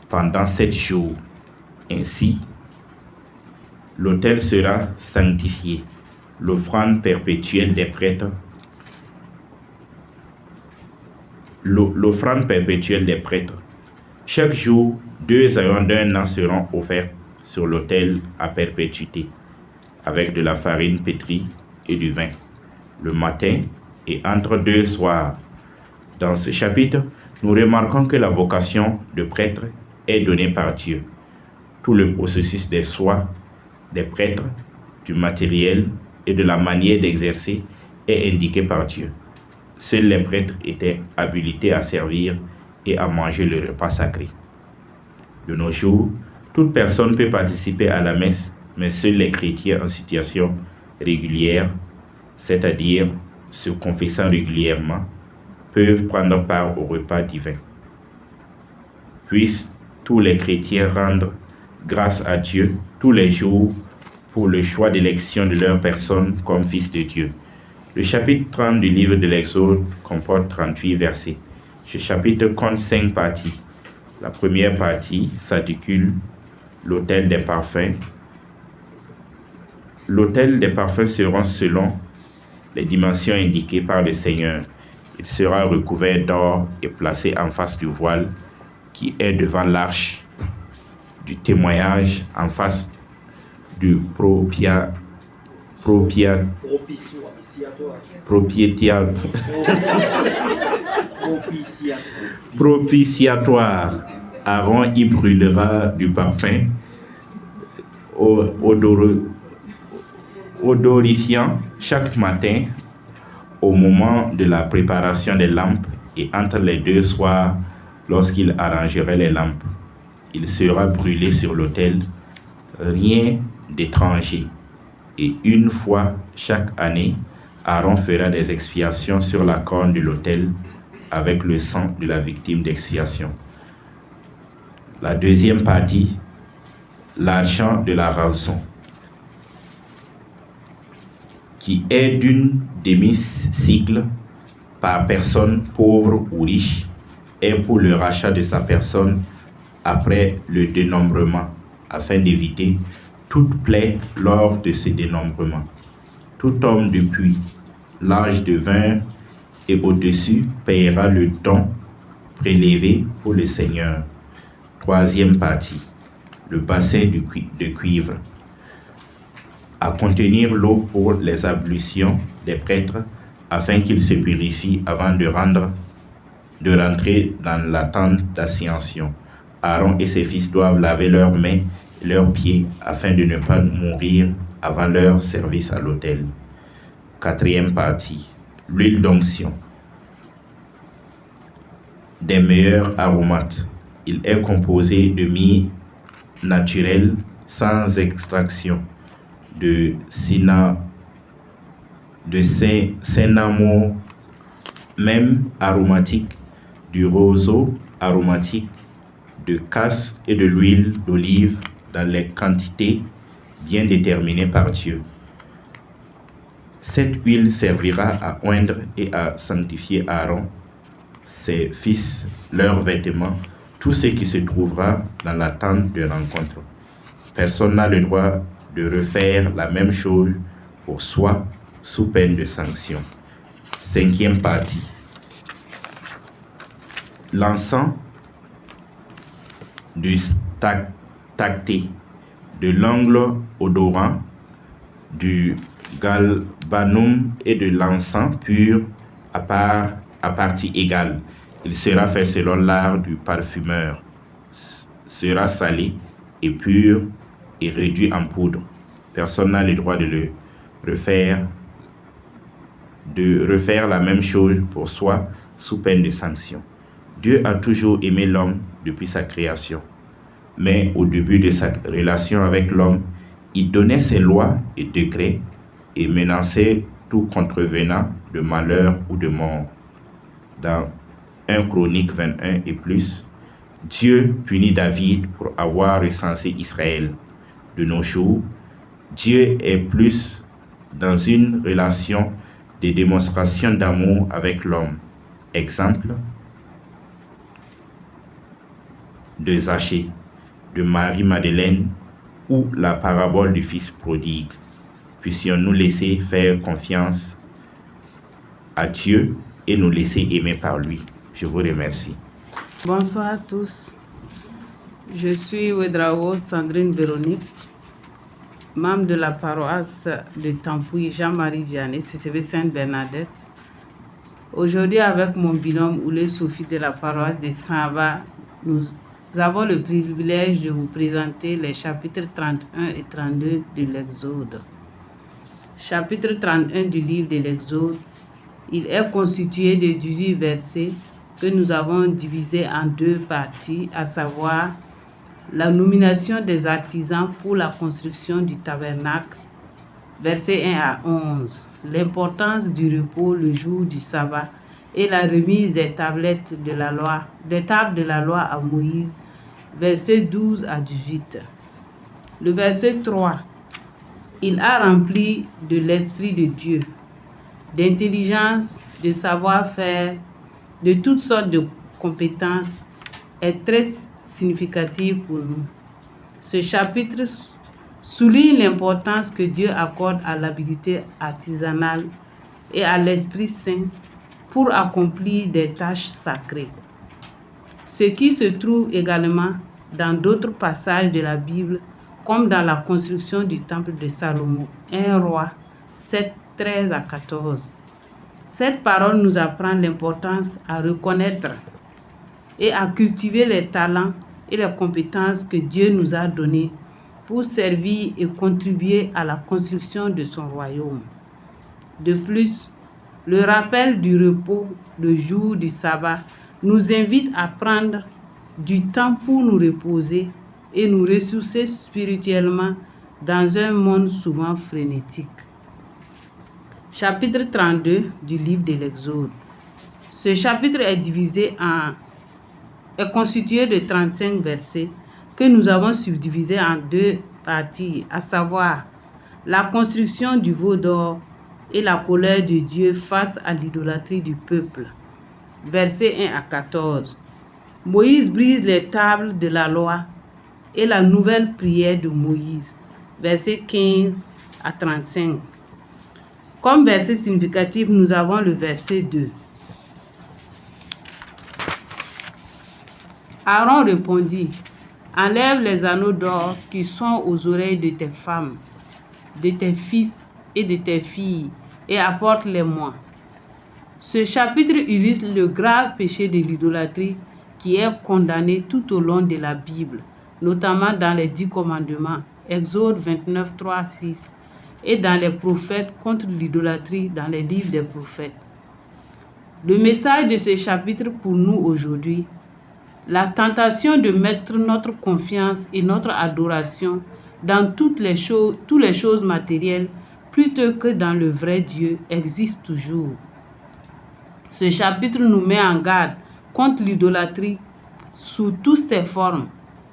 pendant 7 jours. Ainsi, l'autel sera sanctifié. L'offrande perpétuelle des prêtres, chaque jour, 2 agneaux d'1 an seront offerts sur l'autel à perpétuité, avec de la farine pétrie et du vin, le matin et entre 2 soirs. Dans ce chapitre, nous remarquons que la vocation de prêtre est donnée par Dieu. Tout le processus des soins des prêtres, du matériel et de la manière d'exercer est indiqué par Dieu. Seuls les prêtres étaient habilités à servir et à manger le repas sacré. De nos jours, toute personne peut participer à la messe, mais seuls les chrétiens en situation régulière, c'est-à-dire se confessant régulièrement, peuvent prendre part au repas divin. Puissent tous les chrétiens rendre grâce à Dieu tous les jours pour le choix d'élection de leur personne comme fils de Dieu. Le chapitre 30 du livre de l'Exode comporte 38 versets. Ce chapitre compte 5 parties. La première partie s'intitule l'autel des parfums. L'autel des parfums sera selon les dimensions indiquées par le Seigneur. Il sera recouvert d'or et placé en face du voile qui est devant l'arche du témoignage, en face du propitiatoire. Aaron y brûlera du parfum odorifiant chaque matin au moment de la préparation des lampes et entre les 2 soirs lorsqu'il arrangerait les lampes. Il sera brûlé sur l'autel, rien d'étranger. Et une fois chaque année, Aaron fera des expiations sur la corne de l'autel avec le sang de la victime d'expiation. La deuxième partie, l'argent de la rançon, qui est d'une demi-cycle par personne pauvre ou riche, est pour le rachat de sa personne après le dénombrement, afin d'éviter toute plaie lors de ce dénombrement. Tout homme depuis l'âge de 20 et au-dessus paiera le don prélevé pour le Seigneur. Troisième partie, le bassin de cuivre, à contenir l'eau pour les ablutions des prêtres, afin qu'ils se purifient avant de rentrer dans la tente d'assignation. Aaron et ses fils doivent laver leurs mains et leurs pieds afin de ne pas mourir avant leur service à l'autel. Quatrième partie, l'huile d'onction. Des meilleurs aromates. Il est composé de myrrhe naturelle sans extraction, de cinnamon même aromatique, du roseau aromatique, de casse et de l'huile d'olive dans les quantités bien déterminées par Dieu. Cette huile servira à oindre et à sanctifier Aaron, ses fils, leurs vêtements, tout ce qui se trouvera dans la tente de rencontre. Personne n'a le droit de refaire la même chose pour soi sous peine de sanction. Cinquième partie. L'encens du tacté, de l'ongle odorant, du galbanum et de l'encens pur à partie égale. Il sera fait selon l'art du parfumeur, sera salé et pur et réduit en poudre. Personne n'a le droit de refaire la même chose pour soi sous peine de sanction. Dieu a toujours aimé l'homme depuis sa création. Mais au début de sa relation avec l'homme, il donnait ses lois et décrets et menaçait tout contrevenant de malheur ou de mort. Dans 1 Chronique 21 et plus, Dieu punit David pour avoir recensé Israël. De nos jours, Dieu est plus dans une relation de démonstration d'amour avec l'homme. Exemple de Zachée, de Marie-Madeleine ou la parabole du fils prodigue. Puissions-nous laisser faire confiance à Dieu et nous laisser aimer par lui. Je vous remercie. Bonsoir à tous. Je suis Ouedraogo Sandrine Véronique, membre de la paroisse de Tampouy Jean-Marie Vianney, CCV Sainte-Bernadette. Aujourd'hui, avec mon binôme Oulé Sophie de la paroisse de Saint-Ava, nous avons le privilège de vous présenter les chapitres 31 et 32 de l'Exode. Chapitre 31 du livre de l'Exode, il est constitué de 18 versets que nous avons divisés en deux parties, à savoir la nomination des artisans pour la construction du tabernacle, versets 1 à 11, l'importance du repos le jour du sabbat et la remise des tablettes de la loi, des tables de la loi à Moïse, versets 12 à 18. Le verset 3, il a rempli de l'Esprit de Dieu, d'intelligence, de savoir-faire, de toutes sortes de compétences, est très significatif pour nous. Ce chapitre souligne l'importance que Dieu accorde à l'habilité artisanale et à l'Esprit Saint pour accomplir des tâches sacrées. Ce qui se trouve également dans d'autres passages de la Bible, comme dans la construction du temple de Salomon, 1 Roi 7, 13 à 14. Cette parole nous apprend l'importance à reconnaître et à cultiver les talents et les compétences que Dieu nous a donnés pour servir et contribuer à la construction de son royaume. De plus, le rappel du repos, le jour du sabbat, nous invite à prendre du temps pour nous reposer et nous ressourcer spirituellement dans un monde souvent frénétique. Chapitre 32 du livre de l'Exode. Ce chapitre est constitué de 35 versets que nous avons subdivisés en deux parties, à savoir la construction du veau d'or et la colère de Dieu face à l'idolâtrie du peuple. Versets 1 à 14. Moïse brise les tables de la loi et la nouvelle prière de Moïse. Versets 15 à 35. Comme verset significatif, nous avons le verset 2. Aaron répondit, « Enlève les anneaux d'or qui sont aux oreilles de tes femmes, de tes fils et de tes filles, et apporte-les-moi. » Ce chapitre illustre le grave péché de l'idolâtrie qui est condamné tout au long de la Bible, notamment dans les 10 commandements, Exode 29, 3, 6, et dans les prophètes contre l'idolâtrie dans les livres des prophètes. Le message de ce chapitre pour nous aujourd'hui, la tentation de mettre notre confiance et notre adoration dans toutes les choses matérielles plutôt que dans le vrai Dieu existe toujours. Ce chapitre nous met en garde contre l'idolâtrie sous toutes ses formes,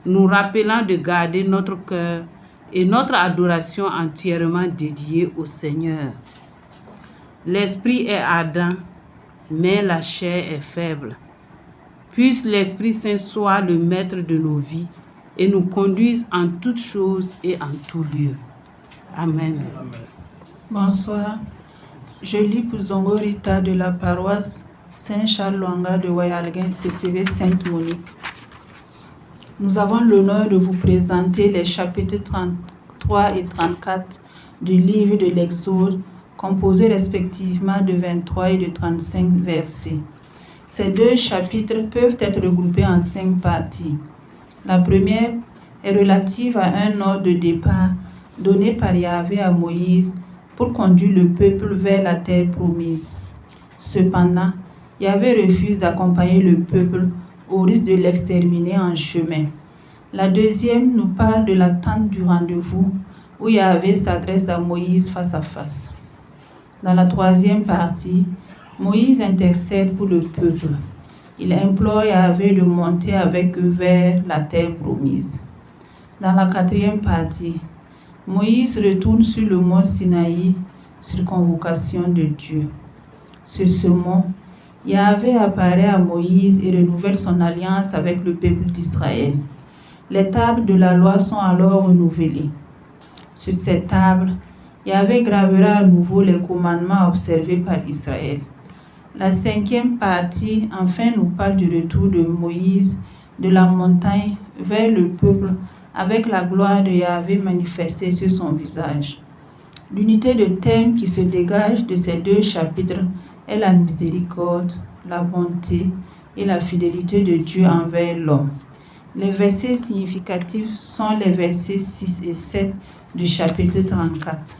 nous rappelant de garder notre cœur et notre adoration entièrement dédiée au Seigneur. L'esprit est ardent, mais la chair est faible. Puisse l'Esprit Saint soit le maître de nos vies et nous conduise en toutes choses et en tout lieu. Amen. Bonsoir. Je lis pour Zongo Rita de la paroisse Saint-Charles-Luanga de Wayalguin, CCV Sainte-Monique. Nous avons l'honneur de vous présenter les chapitres 33 et 34 du livre de l'Exode, composés respectivement de 23 et de 35 versets. Ces deux chapitres peuvent être regroupés en 5 parties. La première est relative à un ordre de départ donné par Yahvé à Moïse pour conduire le peuple vers la terre promise. Cependant, Yahvé refuse d'accompagner le peuple au risque de l'exterminer en chemin. La deuxième nous parle de l'attente du rendez-vous où Yahvé s'adresse à Moïse face à face. Dans la troisième partie, Moïse intercède pour le peuple. Il implore Yahvé de monter avec eux vers la terre promise. Dans la quatrième partie, Moïse retourne sur le mont Sinaï sur convocation de Dieu. Sur ce mont, Yahvé apparaît à Moïse et renouvelle son alliance avec le peuple d'Israël. Les tables de la loi sont alors renouvelées. Sur ces tables, Yahvé gravera à nouveau les commandements observés par Israël. La 5e partie, enfin, nous parle du retour de Moïse de la montagne vers le peuple avec la gloire de Yahvé manifestée sur son visage. L'unité de thème qui se dégage de ces 2 chapitres est la miséricorde, la bonté et la fidélité de Dieu envers l'homme. Les versets significatifs sont les versets 6 et 7 du chapitre 34.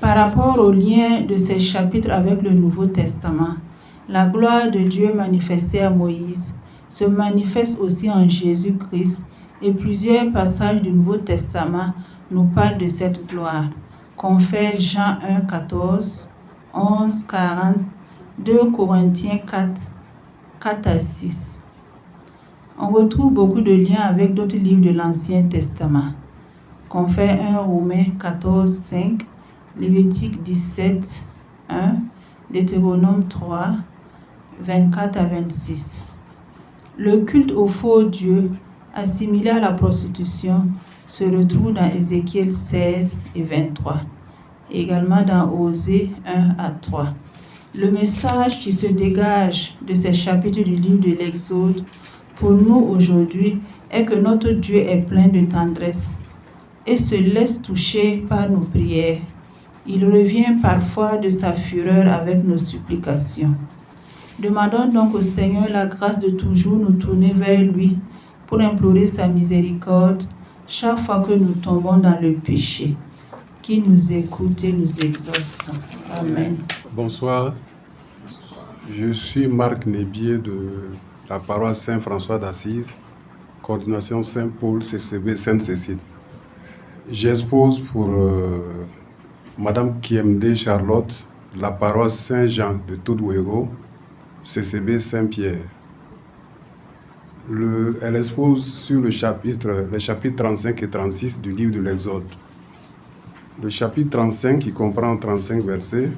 Par rapport au lien de ces chapitres avec le Nouveau Testament, la gloire de Dieu manifestée à Moïse se manifeste aussi en Jésus-Christ et plusieurs passages du Nouveau Testament nous parlent de cette gloire. Confère Jean 1, 14, 11, 40, 2 Corinthiens 4, 4 à 6. On retrouve beaucoup de liens avec d'autres livres de l'Ancien Testament. Confère 1 Romains 14, 5, Lévitique 17, 1, Deutéronome 3, 24 à 26. Le culte au faux Dieu, assimilé à la prostitution, se retrouve dans Ézéchiel 16 et 23, également dans Osée 1 à 3. Le message qui se dégage de ces chapitres du livre de l'Exode pour nous aujourd'hui est que notre Dieu est plein de tendresse et se laisse toucher par nos prières. Il revient parfois de sa fureur avec nos supplications. Demandons donc au Seigneur la grâce de toujours nous tourner vers lui pour implorer sa miséricorde chaque fois que nous tombons dans le péché. Qu'il nous écoute et nous exauce. Amen. Bonsoir. Je suis Marc Nébier de la paroisse Saint-François d'Assise, coordination Saint-Paul, CCB Sainte-Cécile. J'expose pour Madame Kiemde Charlotte, de la paroisse Saint-Jean de Toudouégo, CCB Saint-Pierre. Elle expose sur les chapitres 35 et 36 du livre de l'Exode. Le chapitre 35, qui comprend 35 versets,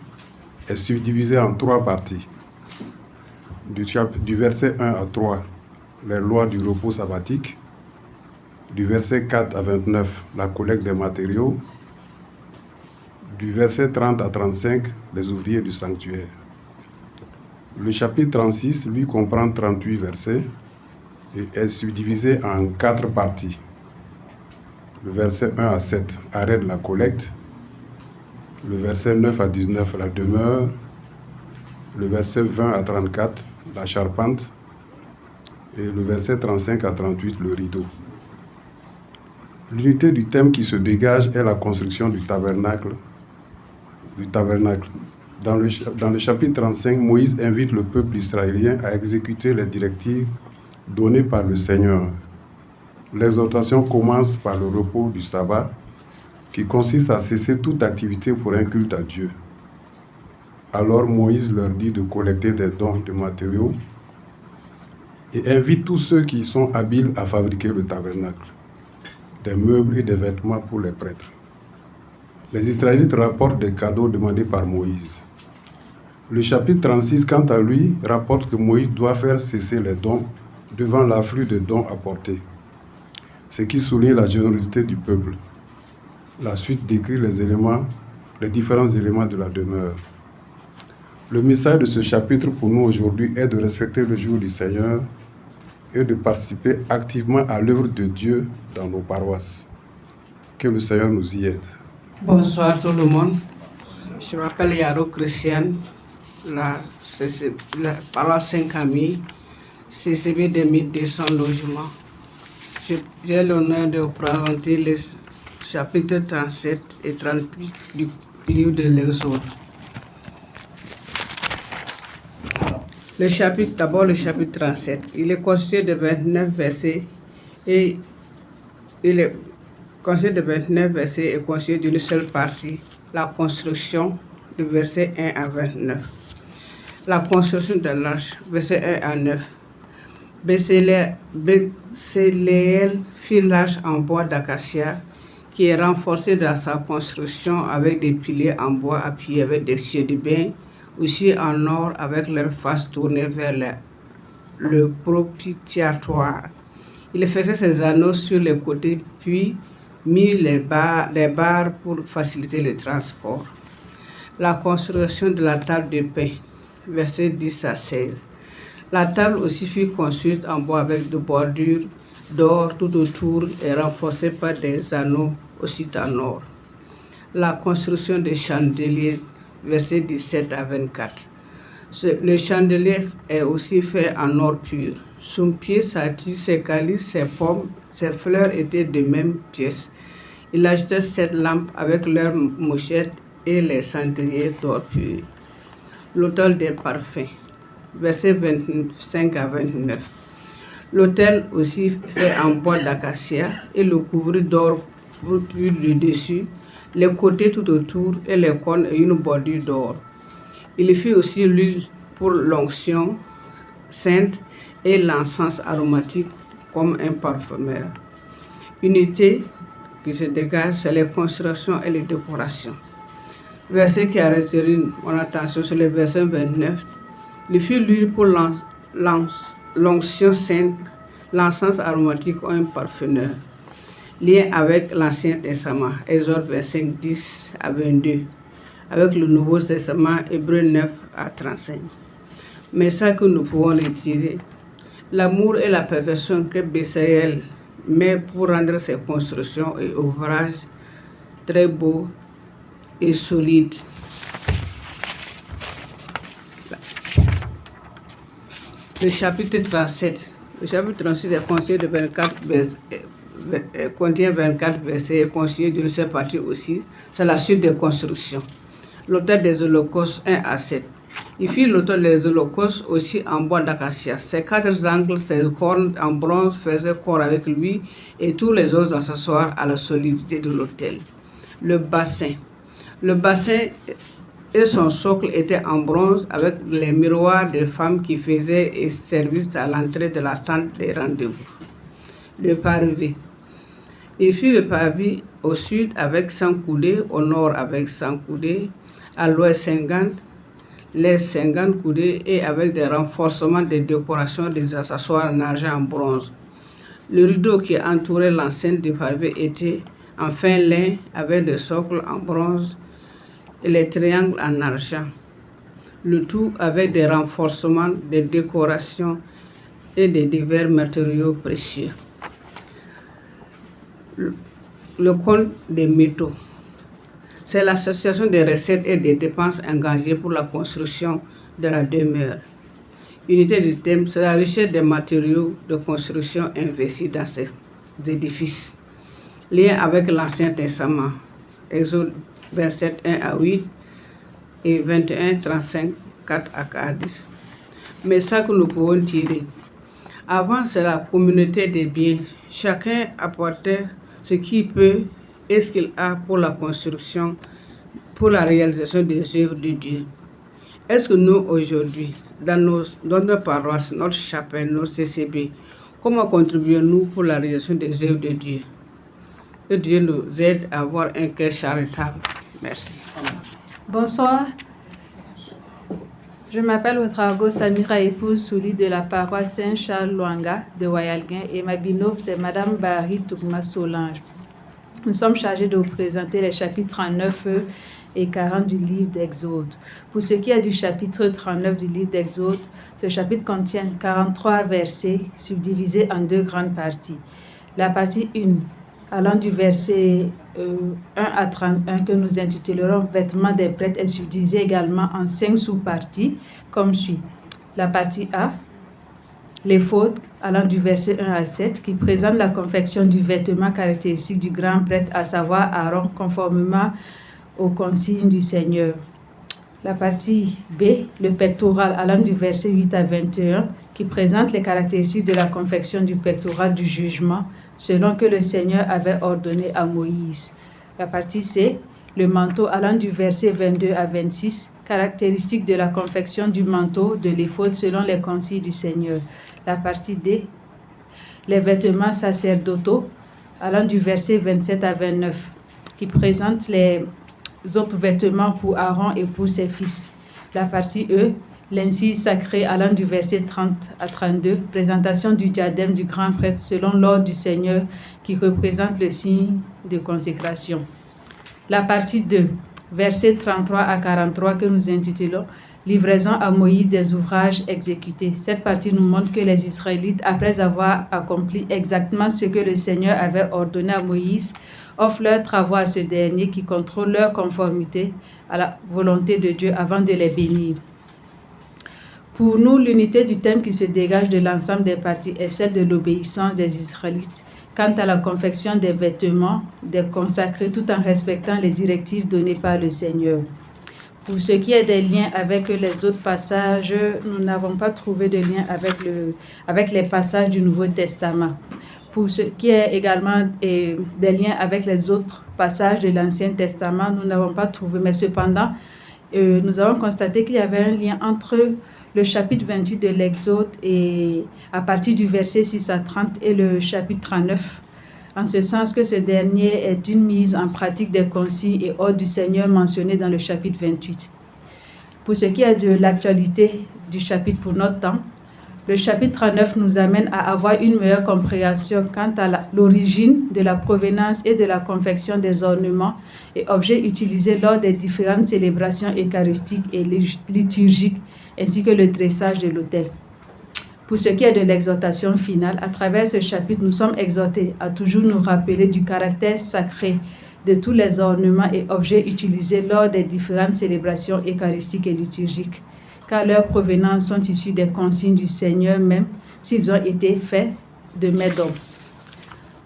est subdivisé en 3 parties. Du verset 1 à 3, les lois du repos sabbatique. Du verset 4 à 29, la collecte des matériaux. Du verset 30 à 35, les ouvriers du sanctuaire. Le chapitre 36, lui, comprend 38 versets et est subdivisé en 4 parties. Le verset 1 à 7, arrêt de la collecte. Le verset 9 à 19, la demeure. Le verset 20 à 34, la charpente. Et le verset 35 à 38, le rideau. L'unité du thème qui se dégage est la construction du tabernacle. Dans le chapitre 35, Moïse invite le peuple israélien à exécuter les directives données par le Seigneur. L'exhortation commence par le repos du sabbat, qui consiste à cesser toute activité pour un culte à Dieu. Alors Moïse leur dit de collecter des dons de matériaux et invite tous ceux qui sont habiles à fabriquer le tabernacle, des meubles et des vêtements pour les prêtres. Les Israélites rapportent des cadeaux demandés par Moïse. Le chapitre 36, quant à lui, rapporte que Moïse doit faire cesser les dons devant l'afflux de dons apportés, ce qui souligne la générosité du peuple. La suite décrit les différents éléments de la demeure. Le message de ce chapitre pour nous aujourd'hui est de respecter le jour du Seigneur et de participer activement à l'œuvre de Dieu dans nos paroisses. Que le Seigneur nous y aide. Bonsoir tout le monde. Je m'appelle Yaro Christiane, la paroisse Saint-Camille, CCB de 1200 logements. J'ai l'honneur de vous présenter les chapitres 37 et 38 du livre de l'Exode. D'abord le chapitre 37. Il est constitué de 29 versets et constitué d'une seule partie, la construction, de versets 1 à 29. La construction de l'arche, versets 1 à 9. Bécéléel filage en bois d'acacia qui est renforcé dans sa construction avec des piliers en bois appuyés avec des chérubins, aussi en or avec leur face tournée vers le propitiatoire. Il faisait ses anneaux sur les côtés, puis mit les barres pour faciliter le transport. La construction de la table de pain, versets 10 à 16. La table aussi fut construite en bois avec de bordures d'or tout autour et renforcée par des anneaux aussi en or. La construction des chandeliers, versets 17 à 24. Le chandelier est aussi fait en or pur. Son pied, sa tige, ses calices, ses pommes, ses fleurs étaient de même pièce. Il ajoutait 7 lampes avec leurs mouchettes et les cendriers d'or pur. L'autel des parfums, versets 25 à 29. L'autel aussi fait en bois d'acacia et le couvrit d'or pur du dessus, les côtés tout autour et les cônes et une bordure d'or. Il fit aussi l'huile pour l'onction sainte et l'encens aromatique comme un parfumeur. Unité qui se dégage, c'est les constructions et les décorations. Verset qui a retenu mon attention sur le verset 29. Il fit l'huile pour l'onction sainte, l'encens aromatique comme un parfumeur. Lien avec l'Ancien Testament, Exode 25, 10 à 22. Avec le Nouveau Testament, Hébreux 9 à 35. Mais ça que nous pouvons retirer, l'amour et la perfection que Bécéléel met pour rendre ses constructions et ouvrages très beaux et solides. Le chapitre 37. Le chapitre 37 est constitué de 24 versets. Contient 24 versets et constitué d'une seule partie aussi. C'est la suite des constructions. L'autel des holocaustes 1 à 7. Il fit l'autel des holocaustes aussi en bois d'acacia. Ses 4 angles, ses cornes en bronze faisaient corps avec lui et tous les autres accessoires à la solidité de l'autel. Le bassin. Le bassin et son socle étaient en bronze avec les miroirs des femmes qui faisaient service à l'entrée de la tente des rendez-vous. Le parvis. Il fit le parvis au sud avec 100 coudées, au nord avec 100 coudées, à l'ouest 50, l'est 50 coudées et avec des renforcements des décorations des accessoires en argent en bronze. Le rideau qui entourait l'enceinte du parvis était en fin lin avec des socles en bronze et les triangles en argent. Le tout avec des renforcements, des décorations et des divers matériaux précieux. Le compte des métaux. C'est l'association des recettes et des dépenses engagées pour la construction de la demeure. Unité du thème, c'est la richesse des matériaux de construction investis dans ces édifices. Lien avec l'Ancien Testament, Exode 27, 1 à 8 et 21, 35, 4 à 10. Mais ça que nous pouvons tirer. Avant, c'est la communauté des biens. Chacun apportait ce qu'il peut et ce qu'il a pour la construction, pour la réalisation des œuvres de Dieu. Est-ce que nous, aujourd'hui, dans notre paroisse, notre chapelle, nos CCB, comment contribuons-nous pour la réalisation des œuvres de Dieu? Que Dieu nous aide à avoir un cœur charitable. Merci. Bonsoir. Je m'appelle Ouedraogo Samira, épouse Souli de la paroisse Saint-Charles-Luanga de Wayalguin, et ma binôme c'est Madame Barry Tougma Solange. Nous sommes chargés de vous présenter les chapitres 39 et 40 du livre d'Exode. Pour ce qui est du chapitre 39 du livre d'Exode, ce chapitre contient 43 versets subdivisés en 2 grandes parties. La partie 1, allant du verset 1 à 31 que nous intitulerons « Vêtements des prêtres » est subdivisée également en 5 sous-parties comme suit. La partie A, les fautes, allant du verset 1 à 7, qui présente la confection du vêtement caractéristique du grand prêtre, à savoir Aaron, conformément aux consignes du Seigneur. La partie B, le pectoral, allant du verset 8 à 21, qui présente les caractéristiques de la confection du pectoral du jugement, selon que le Seigneur avait ordonné à Moïse. La partie C, le manteau, allant du verset 22 à 26, caractéristiques de la confection du manteau de l'éphod selon les consignes du Seigneur. La partie D, les vêtements sacerdotaux, allant du verset 27 à 29, qui présentent les autres vêtements pour Aaron et pour ses fils. La partie E, l'incise sacrée allant du verset 30 à 32, présentation du diadème du grand prêtre selon l'ordre du Seigneur qui représente le signe de consécration. La partie 2, versets 33 à 43 que nous intitulons Livraison à Moïse des ouvrages exécutés. Cette partie nous montre que les Israélites, après avoir accompli exactement ce que le Seigneur avait ordonné à Moïse, offrent leurs travaux à ce dernier qui contrôle leur conformité à la volonté de Dieu avant de les bénir. Pour nous, l'unité du thème qui se dégage de l'ensemble des parties est celle de l'obéissance des Israélites quant à la confection des vêtements des consacrés tout en respectant les directives données par le Seigneur. Pour ce qui est des liens avec les autres passages, nous n'avons pas trouvé de lien avec les passages du Nouveau Testament. Pour ce qui est également des liens avec les autres passages de l'Ancien Testament, nous n'avons pas trouvé. Mais cependant, nous avons constaté qu'il y avait un lien entre le chapitre 28 de l'Exode et à partir du verset 6 à 30 et le chapitre 39, en ce sens que ce dernier est une mise en pratique des consignes et ordres du Seigneur mentionnés dans le chapitre 28. Pour ce qui est de l'actualité du chapitre pour notre temps, le chapitre 39 nous amène à avoir une meilleure compréhension quant à l'origine de la provenance et de la confection des ornements et objets utilisés lors des différentes célébrations eucharistiques et liturgiques, ainsi que le dressage de l'autel. Pour ce qui est de l'exhortation finale, à travers ce chapitre, nous sommes exhortés à toujours nous rappeler du caractère sacré de tous les ornements et objets utilisés lors des différentes célébrations eucharistiques et liturgiques, car leurs provenances sont issues des consignes du Seigneur même, s'ils ont été faits de main d'homme.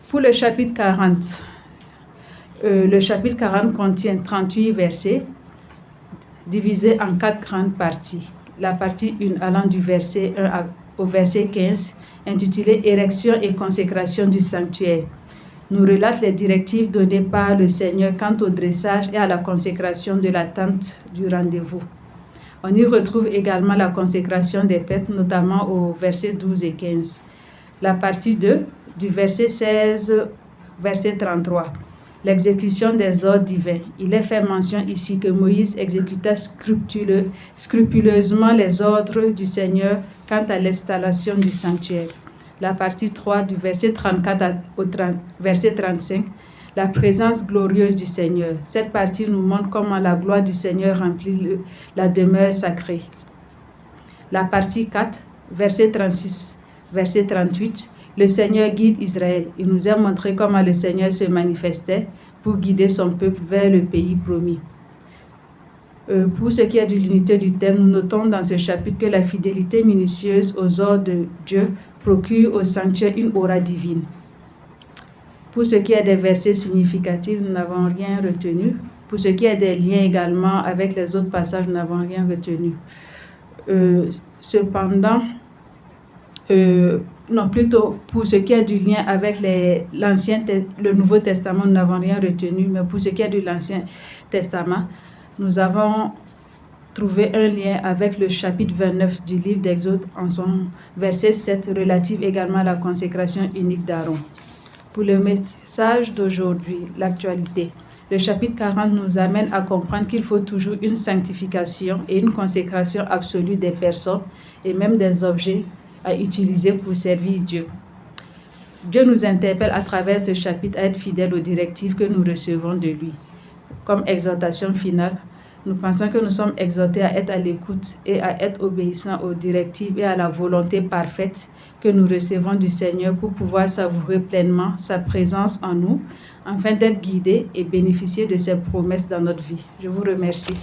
Pour le chapitre 40, le chapitre 40 contient 38 versets divisés en 4 grandes parties. La partie 1 allant du verset 1 au verset 15, intitulée « Érection et consécration du sanctuaire », nous relate les directives données par le Seigneur quant au dressage et à la consécration de la tente du rendez-vous. On y retrouve également la consécration des prêtres, notamment au verset 12 et 15. La partie 2, du verset 16, verset 33, l'exécution des ordres divins. Il est fait mention ici que Moïse exécuta scrupuleusement les ordres du Seigneur quant à l'installation du sanctuaire. La partie 3, du verset 34 au verset 35, la présence glorieuse du Seigneur. Cette partie nous montre comment la gloire du Seigneur remplit la demeure sacrée. La partie 4, verset 36, verset 38, le Seigneur guide Israël. Il nous a montré comment le Seigneur se manifestait pour guider son peuple vers le pays promis. Pour ce qui est de l'unité du thème, nous notons dans ce chapitre que la fidélité minutieuse aux ordres de Dieu procure au sanctuaire une aura divine. Pour ce qui est des versets significatifs, nous n'avons rien retenu. Pour ce qui est des liens également avec les autres passages, nous n'avons rien retenu. Cependant, non, plutôt pour ce qui est du lien avec le Nouveau Testament, nous n'avons rien retenu, mais pour ce qui est de l'Ancien Testament, nous avons trouvé un lien avec le chapitre 29 du livre d'Exode en son verset 7, relatif également à la consécration unique d'Aaron. Pour le message d'aujourd'hui, l'actualité, le chapitre 40 nous amène à comprendre qu'il faut toujours une sanctification et une consécration absolue des personnes et même des objets à utiliser pour servir Dieu. Dieu nous interpelle à travers ce chapitre à être fidèles aux directives que nous recevons de lui. Comme exhortation finale, nous pensons que nous sommes exhortés à être à l'écoute et à être obéissants aux directives et à la volonté parfaite que nous recevons du Seigneur pour pouvoir savourer pleinement sa présence en nous, afin d'être guidés et bénéficier de ses promesses dans notre vie. Je vous remercie.